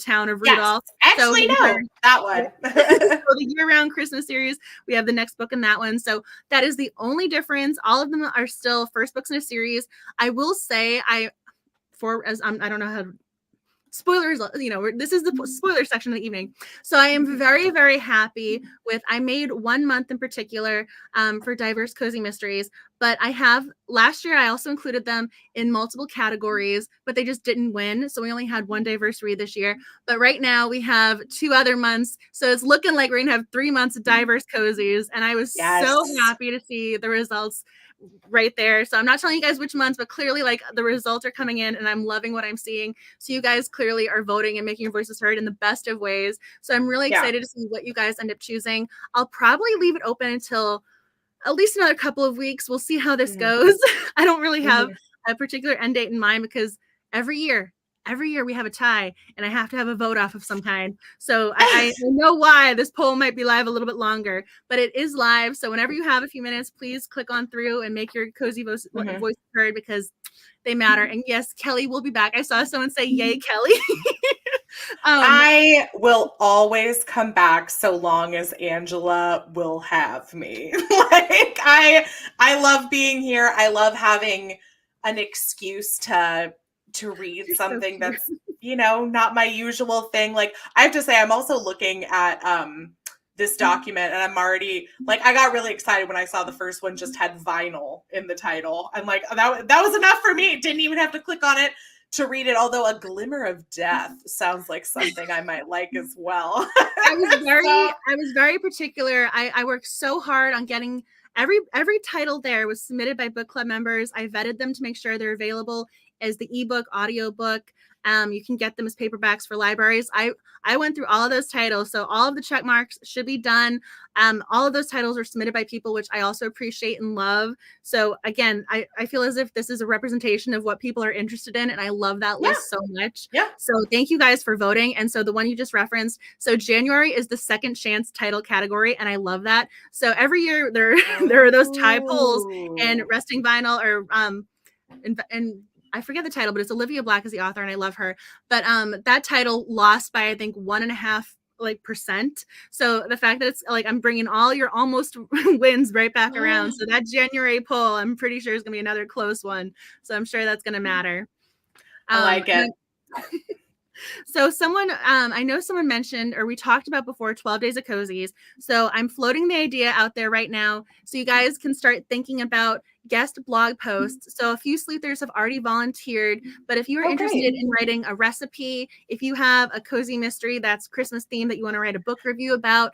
town of Rudolph. Yes. Actually, no, that one. So the year-round Christmas series, we have the next book in that one. So that is the only difference. All of them are still first books in a series. I will say I don't know how to spoilers, this is the spoiler section of the evening. So I am very, very happy with, I made 1 month in particular for diverse cozy mysteries, but last year I also included them in multiple categories, but they just didn't win. So we only had 1 diverse read this year, but right now we have 2 other months. So it's looking like we're going to have 3 months of diverse cozies. And I was so happy to see the results right there. So I'm not telling you guys which months, but clearly like the results are coming in and I'm loving what I'm seeing. So you guys clearly are voting and making your voices heard in the best of ways. So I'm really excited to see what you guys end up choosing. I'll probably leave it open until at least another couple of weeks. We'll see how this goes. I don't really have a particular end date in mind because every year we have a tie and I have to have a vote off of some kind. So I know why this poll might be live a little bit longer, but it is live. So whenever you have a few minutes, please click on through and make your cozy voice heard because they matter. And yes, Kelly will be back. I saw someone say, yay, Kelly. I will always come back so long as Angela will have me. Like I love being here. I love having an excuse to read something that's not my usual thing. Like, I have to say, I'm also looking at this document, and I'm already like, I got really excited when I saw the first one just had vinyl in the title. I'm like, that was enough for me. Didn't even have to click on it to read it. Although A Glimmer of Death sounds like something I might like as well. I was very particular. I worked so hard on getting every title there was submitted by book club members. I vetted them to make sure they're available as the ebook, audiobook. You can get them as paperbacks for libraries. I went through all of those titles, so all of the check marks should be done. All of those titles are submitted by people, which I also appreciate and love. So again, I feel as if this is a representation of what people are interested in, and I love that list so much. Yeah. So thank you guys for voting. And so the one you just referenced, so January is the second chance title category, and I love that. So every year there are those tie polls, and Resting Vinyl or and I forget the title, but it's Olivia Black is the author, and I love her. But that title lost by, I think, 1.5%. So the fact that it's like I'm bringing all your almost wins right back around. So that January poll, I'm pretty sure is gonna be another close one. So I'm sure that's gonna matter. I like it. So someone, I know someone mentioned, or we talked about before, 12 Days of Cozies. So I'm floating the idea out there right now, so you guys can start thinking about guest blog posts. So a few sleuthers have already volunteered, but if you are interested in writing a recipe, if you have a cozy mystery that's Christmas themed that you want to write a book review about,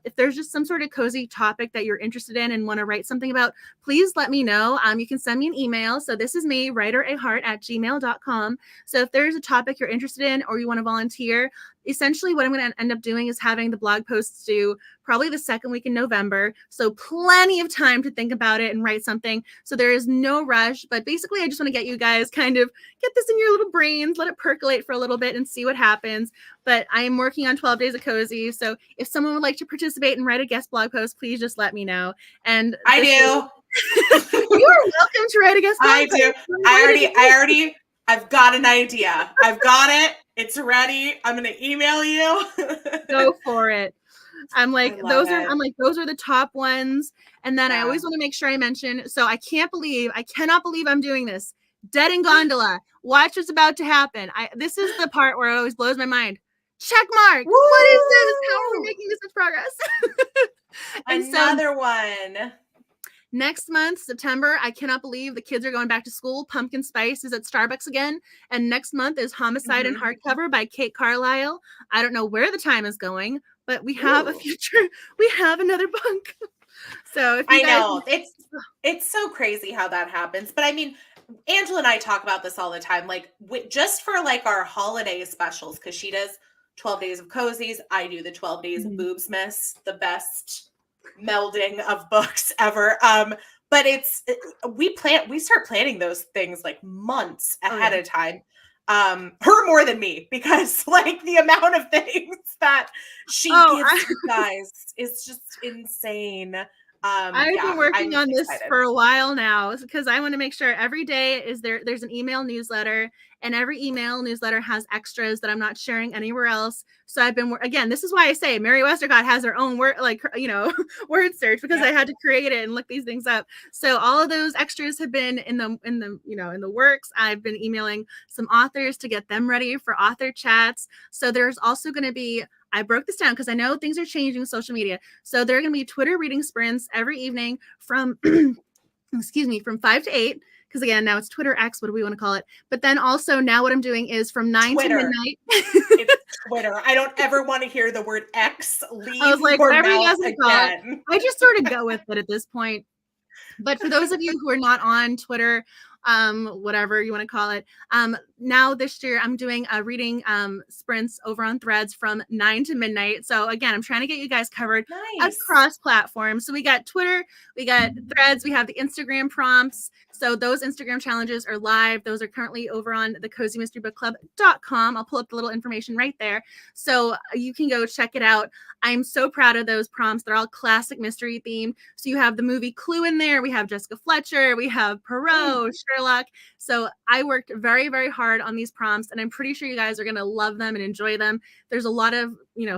if there's just some sort of cozy topic that you're interested in and want to write something about, please let me know. You can send me an email. So this is me, writerahart@gmail.com. So if there's a topic you're interested in or you want to volunteer, essentially what I'm going to end up doing is having the blog posts due probably the second week in November. So plenty of time to think about it and write something. So there is no rush, but basically I just want to get you guys kind of get this in your little brains, let it percolate for a little bit and see what happens. But I am working on 12 Days of Cozy. So if someone would like to participate and write a guest blog post, please just let me know. And I do. You are welcome to write a guest blog post. I do. I've got an idea. I've got it. It's ready. I'm going to email you. Go for it. I'm like, those are the top ones. And then I always want to make sure I mention, so I cannot believe I'm doing this. Dead in Gondola. Watch what's about to happen. This is the part where it always blows my mind. Check mark. Woo! What is this? How are we making this much progress? Another one. Next month, September, I cannot believe the kids are going back to school. Pumpkin Spice is at Starbucks again. And next month is Homicide and Hardcover by Kate Carlisle. I don't know where the time is going, but we have a future. We have another book. So if you know it's so crazy how that happens. But I mean, Angela and I talk about this all the time, like just for like our holiday specials, because she does 12 Days of Cozies. I do the 12 Days of Boobsmas, the best melding of books ever. But we start planning those things like months ahead of time. Her more than me, because like the amount of things that she gives you guys is just insane. I've been working on this for a while now because I want to make sure every day there's an email newsletter, and every email newsletter has extras that I'm not sharing anywhere else. So I've been, again, this is why I say Mary Westercott has her own word, word search, because I had to create it and look these things up. So all of those extras have been in the works. I've been emailing some authors to get them ready for author chats. So there's also going to be, I broke this down because I know things are changing with social media. So there are going to be Twitter reading sprints every evening from, from 5 to 8. Because again, now it's Twitter X, what do we want to call it? But then also now what I'm doing is from 9 to midnight. It's Twitter. I don't ever want to hear the word X leave. I was like, whatever you guys want to call it. I just sort of go with it at this point. But for those of you who are not on Twitter, whatever you want to call it, now this year I'm doing a reading sprints over on Threads from 9 to midnight. So again, I'm trying to get you guys covered across platforms. So we got Twitter, we got Threads, we have the Instagram prompts. So those Instagram challenges are live. Those are currently over on the cozymysterybookclub.com. I'll pull up the little information right there. So you can go check it out. I'm so proud of those prompts. They're all classic mystery themed. So you have the movie Clue in there. We have Jessica Fletcher. We have Perot, Sherlock. So I worked very, very hard on these prompts, and I'm pretty sure you guys are going to love them and enjoy them. There's a lot of,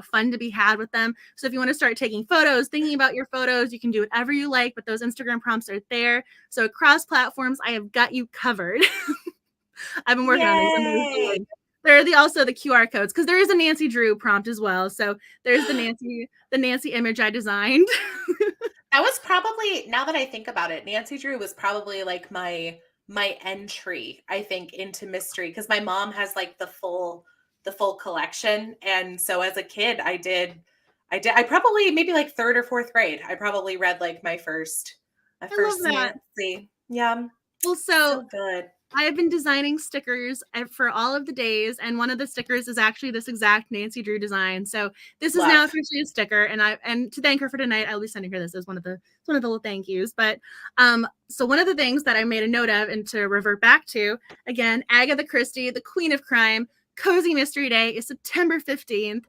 fun to be had with them. So if you want to start taking photos, thinking about your photos, you can do whatever you like, but those Instagram prompts are there. So across platforms, I have got you covered. I've been working on these. There are also the QR codes because there is a Nancy Drew prompt as well. So there's the Nancy image I designed. That was probably, now that I think about it, Nancy Drew was probably like my entry, I think, into mystery, because my mom has like the full collection. And so as a kid, I probably, maybe like third or fourth grade, I probably read like my first I love that. Nancy. Yeah. Well, So good. I have been designing stickers for all of the days, and one of the stickers is actually this exact Nancy Drew design. So this is now officially a sticker, and to thank her for tonight, I'll be sending her this as one of the little thank yous. But so one of the things that I made a note of, and to revert back to again, Agatha Christie, the Queen of Crime, Cozy Mystery Day is September 15th.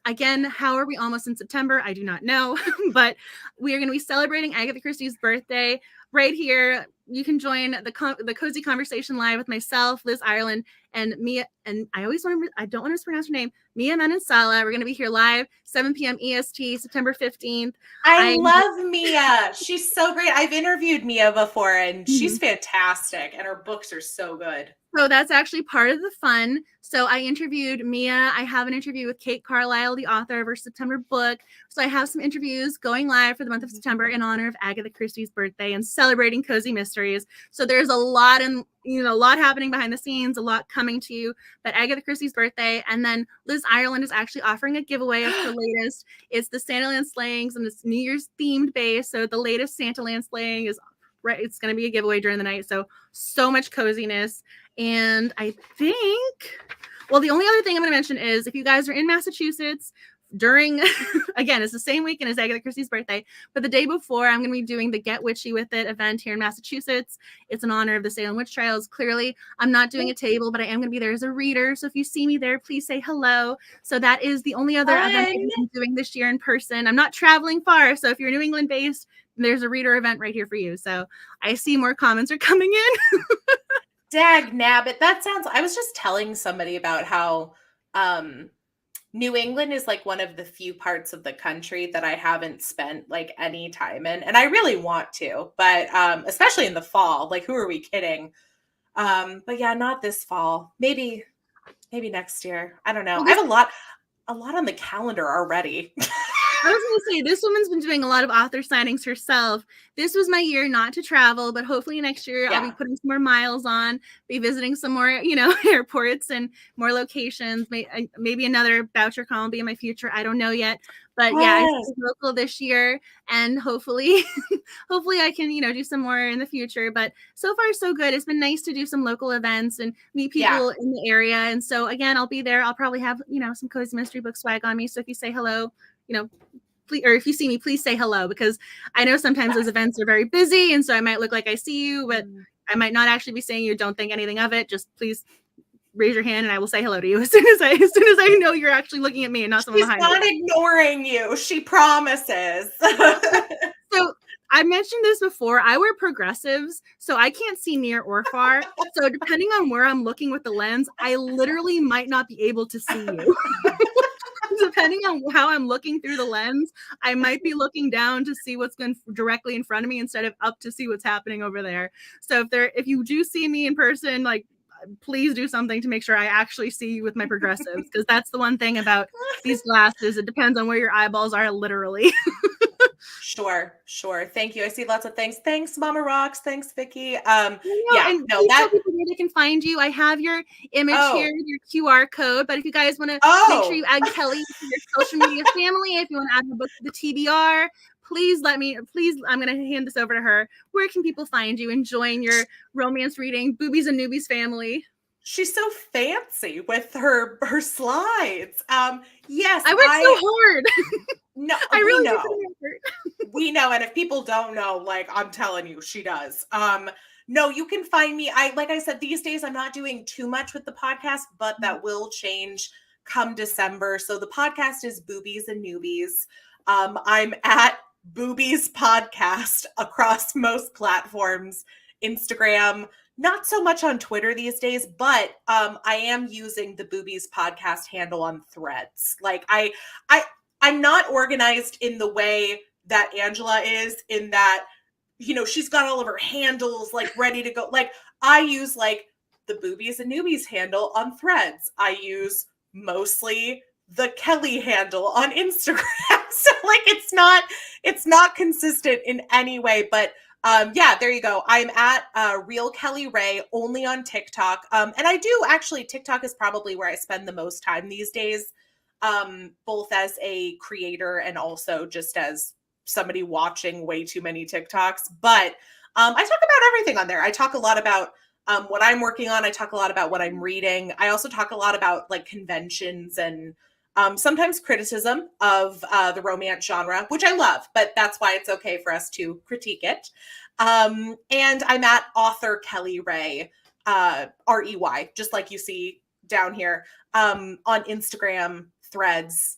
Again, how are we almost in September? I do not know, but we are going to be celebrating Agatha Christie's birthday right here. You can join the Cozy Conversation live with myself, Liz Ireland, and Mia. And I don't want to mispronounce her name, Mia Manansala. We're going to be here live, 7 p.m. EST, September 15th. I love Mia. She's so great. I've interviewed Mia before, and she's fantastic, and her books are so good. So that's actually part of the fun. So I interviewed Mia. I have an interview with Kate Carlisle, the author of her September book. So I have some interviews going live for the month of September in honor of Agatha Christie's birthday and celebrating cozy mysteries. So there's a lot happening behind the scenes, a lot coming to you. But Agatha Christie's birthday, and then Liz Ireland is actually offering a giveaway of her latest. It's the Santaland slayings, and it's New Year's themed base. So the latest Santaland slaying is right. It's going to be a giveaway during the night. So much coziness. And I think, well, the only other thing I'm going to mention is if you guys are in Massachusetts during, again, it's the same weekend as Agatha Christie's birthday, but the day before, I'm going to be doing the Get Witchy With It event here in Massachusetts. It's in honor of the Salem Witch Trials. Clearly, I'm not doing a table, but I am going to be there as a reader. So if you see me there, please say hello. So that is the only other event I'm doing this year in person. I'm not traveling far. So if you're New England based, there's a reader event right here for you. So I see more comments are coming in. Dag nabbit. That sounds, I was just telling somebody about how New England is like one of the few parts of the country that I haven't spent like any time in. And I really want to, but especially in the fall, like who are we kidding? But yeah, not this fall. Maybe next year. I don't know. I have a lot on the calendar already. I was going to say, this woman's been doing a lot of author signings herself. This was my year not to travel, but hopefully next year I'll be putting some more miles on, be visiting some more, airports and more locations. Maybe another voucher con will be in my future. I don't know yet. But yeah, I stay local this year, and hopefully I can, do some more in the future. But so far, so good. It's been nice to do some local events and meet people in the area. And so again, I'll be there. I'll probably have, some Cozy Mystery Book swag on me. So if you say hello, please, or if you see me, please say hello, because I know sometimes those events are very busy. And so I might look like I see you, but I might not actually be saying you. Don't think anything of it. Just please raise your hand and I will say hello to you as soon as I know you're actually looking at me and not someone behind me. She's not ignoring you. She promises. So I mentioned this before. I wear progressives, so I can't see near or far. So depending on where I'm looking with the lens, I literally might not be able to see you. Depending on how I'm looking through the lens, I might be looking down to see what's going directly in front of me instead of up to see what's happening over there. So if you do see me in person, like, please do something to make sure I actually see you with my progressives, because that's the one thing about these glasses. It depends on where your eyeballs are, literally. Sure. Thank you. I see lots of things. Thanks, Mama Rocks. Thanks, Vicky. Tell people where they can find you. I have your image here, your QR code. But if you guys want to make sure you add Kelly to your social media family, if you want to add her book to the TBR, please I'm going to hand this over to her. Where can people find you and join your romance reading Boobies and Newbies family? She's so fancy with her slides. Yes, I work so hard. No, I really know. We know, and if people don't know, like, I'm telling you, she does. No, you can find me. Like I said, these days I'm not doing too much with the podcast, but that will change come December. So the podcast is Boobies and Newbies. I'm at Boobies Podcast across most platforms, Instagram. Not so much on Twitter these days, but I am using the Boobies Podcast handle on Threads. Like I'm not organized in the way that Angela is, in that, she's got all of her handles like ready to go. Like I use like the Boobies and Newbies handle on Threads. I use mostly the Kelly handle on Instagram. So like it's not consistent in any way, but yeah, there you go. I'm at Real Kelly Ray only on TikTok. And I do actually, TikTok is probably where I spend the most time these days, both as a creator and also just as somebody watching way too many TikToks. But I talk about everything on there. I talk a lot about what I'm working on. I talk a lot about what I'm reading. I also talk a lot about like conventions and sometimes criticism of the romance genre, which I love, but that's why it's okay for us to critique it. And I'm at author Kelly Ray, R-E-Y, just like you see down here, on Instagram, Threads,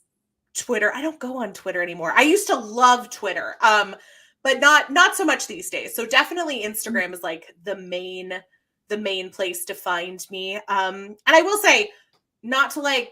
Twitter. I don't go on Twitter anymore. I used to love Twitter, but not so much these days. So definitely Instagram is like the main place to find me. And I will say, not to like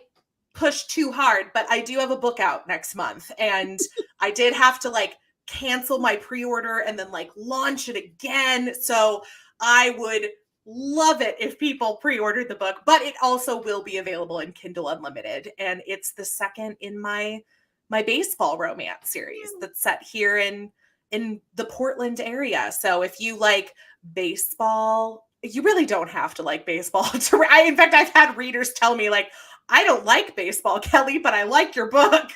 push too hard, but I do have a book out next month, and I did have to like cancel my pre-order and then like launch it again. So I would love it if people pre-ordered the book, but it also will be available in Kindle Unlimited, and it's the second in my baseball romance series that's set here in the Portland area. So if you like baseball, you really don't have to like baseball in fact, I've had readers tell me like, I don't like baseball, Kelly, but I like your book.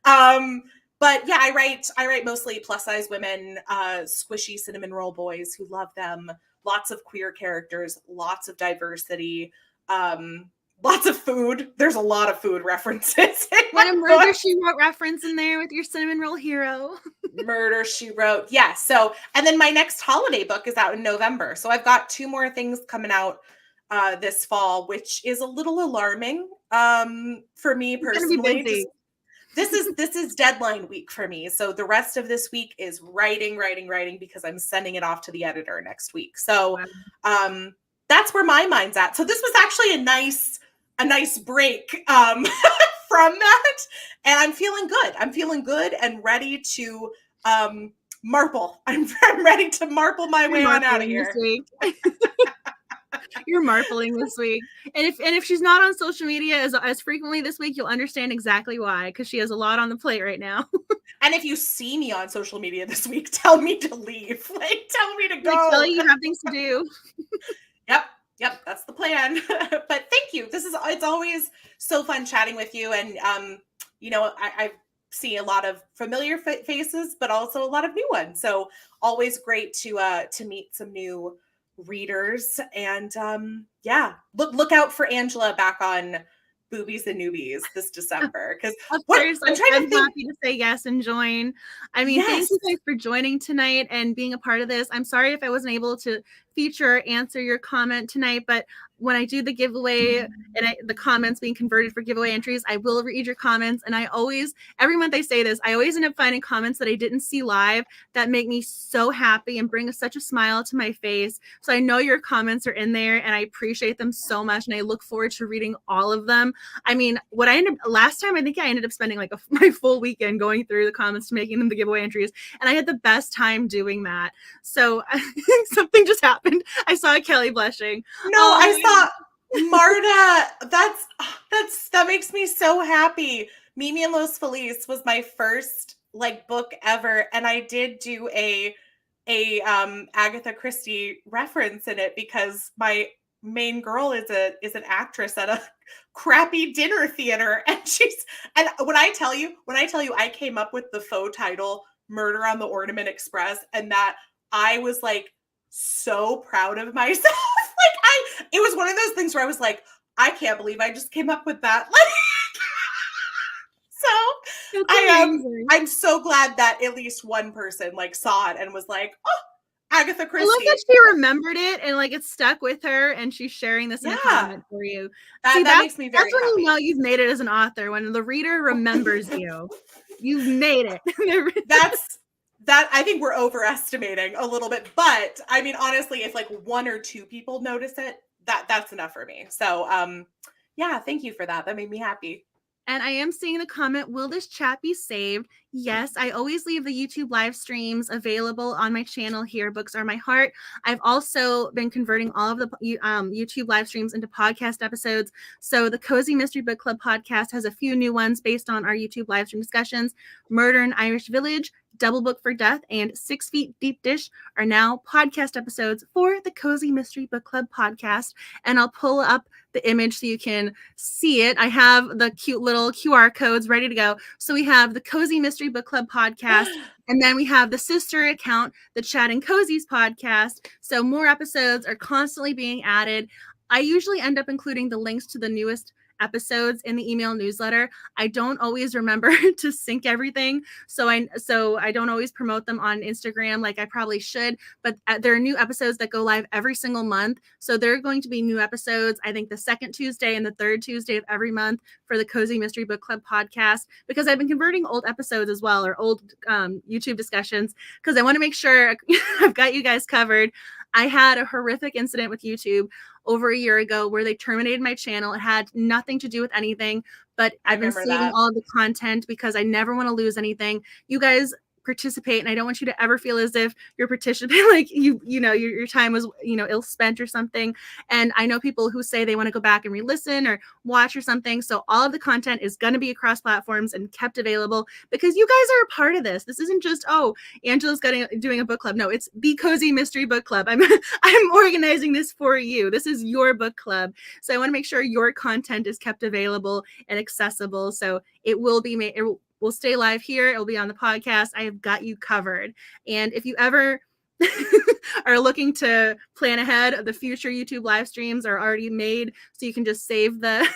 But yeah, I write mostly plus size women, squishy cinnamon roll boys who love them, lots of queer characters, lots of diversity, lots of food. There's a lot of food references. And a Murder, She Wrote reference in there with your cinnamon roll hero. Murder, She Wrote. Yeah. So, and then my next holiday book is out in November. So I've got 2 more things coming out this fall, which is a little alarming for me personally. This is deadline week for me. So the rest of this week is writing because I'm sending it off to the editor next week. So that's where my mind's at. So this was actually a nice break from that. And I'm feeling good. I'm feeling good and ready to marple. I'm ready to marple my way on out of here. You're marpling this week. And if she's not on social media as frequently this week, you'll understand exactly why, because she has a lot on the plate right now. And if you see me on social media this week, tell me to leave. Like, tell me to go. Like, tell you have things to do. Yep, that's the plan. But thank you. It's always so fun chatting with you. And I see a lot of familiar faces, but also a lot of new ones. So always great to meet some new readers. And look out for Angela back on Boobies and Newbies this December, because I'm happy to say yes and join. I mean, Thank you guys for joining tonight and being a part of this. I'm sorry if I wasn't able to feature or answer your comment tonight, but when I do the giveaway and the comments being converted for giveaway entries, I will read your comments. And every month I say this, I always end up finding comments that I didn't see live that make me so happy and bring such a smile to my face. So I know your comments are in there and I appreciate them so much. And I look forward to reading all of them. I mean, last time, I think I ended up spending like my full weekend going through the comments to making them the giveaway entries. And I had the best time doing that. So something just happened. I saw Kelly blushing. No, I saw Marta. That makes me so happy. Mimi and Los Feliz was my first like book ever. And I did do a Agatha Christie reference in it because my main girl is an actress at a crappy dinner theater, and when I tell you I came up with the faux title Murder on the Ornament Express, and that I was like so proud of myself. It was one of those things where I was like, I can't believe I just came up with that. So I'm so glad that at least one person like saw it and was like, oh, Agatha Christie. I love that she remembered it and like it stuck with her, and she's sharing this in a comment for you. That makes me very happy. That's when you know you've made it as an author, when the reader remembers you. You've made it. That I think we're overestimating a little bit, but I mean, honestly, if like 1 or 2 people notice it, that's enough for me. So thank you for that. That made me happy. And I am seeing the comment, will this chat be saved? Yes, I always leave the YouTube live streams available on my channel here, Books Are My Heart. I've also been converting all of the YouTube live streams into podcast episodes. So the Cozy Mystery Book Club podcast has a few new ones based on our YouTube live stream discussions. Murder in Irish Village, Double Book for Death, and 6 Feet Deep Dish are now podcast episodes for the Cozy Mystery Book Club podcast. And I'll pull up the image so you can see it. I have the cute little QR codes ready to go. So we have the Cozy Mystery Book Club podcast, and then we have the sister account, the Chat and Cozies podcast. So more episodes are constantly being added. I usually end up including the links to the newest episodes in the email newsletter. I don't always remember to sync everything, so I don't always promote them on Instagram like I probably should, but there are new episodes that go live every single month. So there are going to be new episodes, I think the second Tuesday and the third Tuesday of every month for the Cozy Mystery Book Club podcast, because I've been converting old episodes as well, or old YouTube discussions, because I want to make sure I've got you guys covered. I had a horrific incident with YouTube over a year ago where they terminated my channel. It had nothing to do with anything, but I've been saving all of the content because I never want to lose anything. You guys participate, and I don't want you to ever feel as if you're participating like your time was ill spent or something. And I know people who say they want to go back and re-listen or watch or something, so all of the content is going to be across platforms and kept available because you guys are a part of this. This isn't just, oh, Angela's doing a book club. No, it's the Cozy Mystery Book Club. I'm organizing this for you. This is your book club, so I want to make sure your content is kept available and accessible. So it will be made. We'll stay live here. It'll be on the podcast. I have got you covered. And if you ever are looking to plan ahead, the future YouTube live streams are already made, so you can just save the.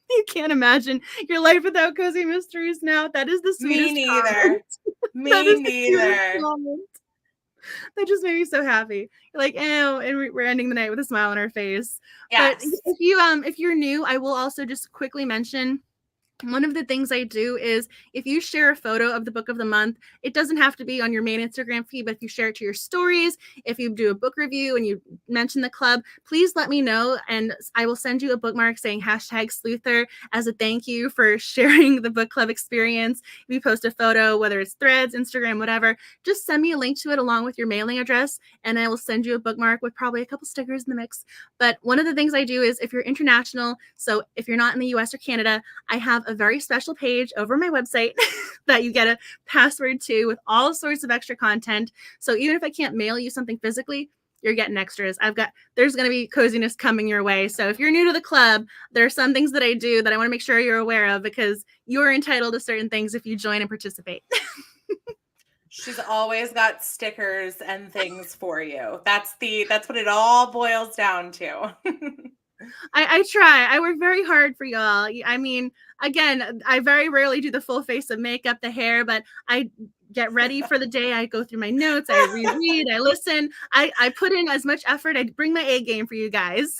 You can't imagine your life without Cozy Mysteries now. That is the sweetest. Me neither. Me neither. That just made me so happy. You're like, oh, and we're ending the night with a smile on our face. Yes. But if you're new, I will also just quickly mention, one of the things I do is if you share a photo of the book of the month, it doesn't have to be on your main Instagram feed, but if you share it to your stories, if you do a book review and you mention the club, please let me know, and I will send you a bookmark saying #Sleuther as a thank you for sharing the book club experience. If you post a photo, whether it's Threads, Instagram, whatever, just send me a link to it along with your mailing address, and I will send you a bookmark with probably a couple stickers in the mix. But one of the things I do is if you're international, so if you're not in the US or Canada, I have a very special page over my website that you get a password to with all sorts of extra content. So even if I can't mail you something physically, you're getting extras. There's going to be coziness coming your way. So if you're new to the club, there are some things that I do that I want to make sure you're aware of, because you're entitled to certain things if you join and participate. She's always got stickers and things for you. That's what it all boils down to. I try. I work very hard for y'all. I mean, again, I very rarely do the full face of makeup, the hair, but I get ready for the day. I go through my notes. I reread. I listen. I put in as much effort. I bring my A game for you guys.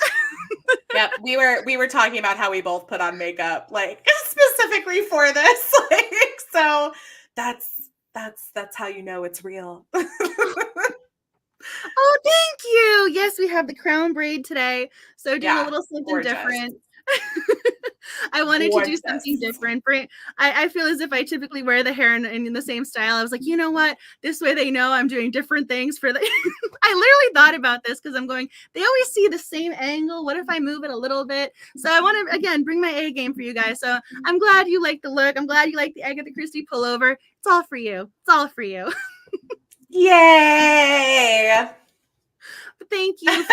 Yep, we were talking about how we both put on makeup, like specifically for this. Like, so that's how you know it's real. Oh, thank you. Yes, we have the crown braid today. So doing a little something gorgeous. different. I wanted to do something different. I feel as if I typically wear the hair in the same style. I was like, you know what? This way they know I'm doing different things for the. I literally thought about this because I'm going, they always see the same angle. What if I move it a little bit? So I want to, again, bring my A game for you guys. So I'm glad you like the look. I'm glad you like the Agatha Christie pullover. It's all for you. It's all for you. Yay! Thank you.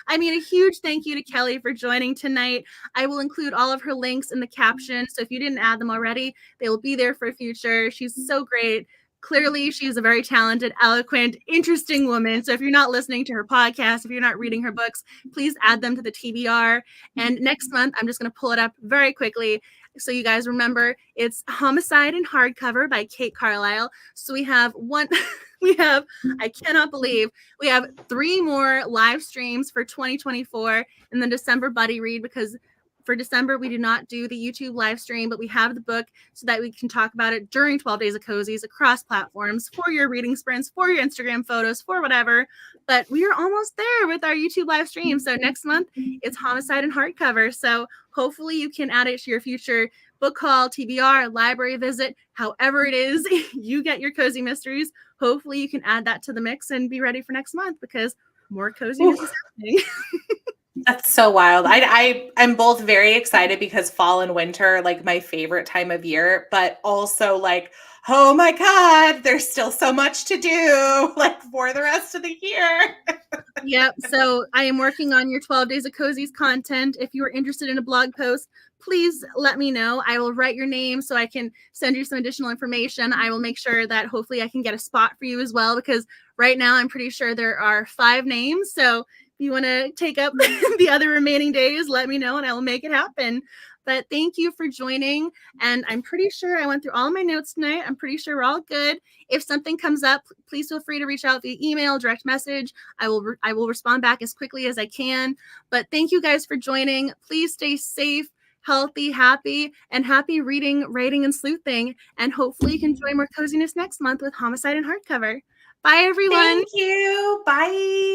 I mean, a huge thank you to Kelly for joining tonight. I will include all of her links in the caption, so if you didn't add them already, they will be there for future. She's so great. Clearly, she's a very talented, eloquent, interesting woman. So if you're not listening to her podcast, if you're not reading her books, please add them to the TBR. And next month, I'm just going to pull it up very quickly, so you guys remember, it's Homicide in hardcover by Kate Carlisle. So we have I cannot believe, we have 3 more live streams for 2024 in the December buddy read, because For December, we do not do the YouTube live stream, but we have the book so that we can talk about it during 12 Days of Cozies across platforms for your reading sprints, for your Instagram photos, for whatever. But we are almost there with our YouTube live stream. So next month, it's Homicide and Hardcover. So hopefully you can add it to your future book haul, TBR, library visit, however it is you get your cozy mysteries. Hopefully you can add that to the mix and be ready for next month because more coziness is happening. That's so wild. I'm both very excited because fall and winter are like my favorite time of year, but also like, oh my God, there's still so much to do like for the rest of the year. Yep. So I am working on your 12 Days of Cozies content. If you are interested in a blog post, please let me know. I will write your name so I can send you some additional information. I will make sure that hopefully I can get a spot for you as well, because right now I'm pretty sure there are 5 names. So if you want to take up the other remaining days, let me know and I will make it happen. But thank you for joining. And I'm pretty sure I went through all my notes tonight. I'm pretty sure we're all good. If something comes up, please feel free to reach out via email, direct message. I will respond back as quickly as I can. But thank you guys for joining. Please stay safe, healthy, happy, and happy reading, writing, and sleuthing. And hopefully you can enjoy more coziness next month with Homicide and Hardcover. Bye, everyone. Thank you. Bye.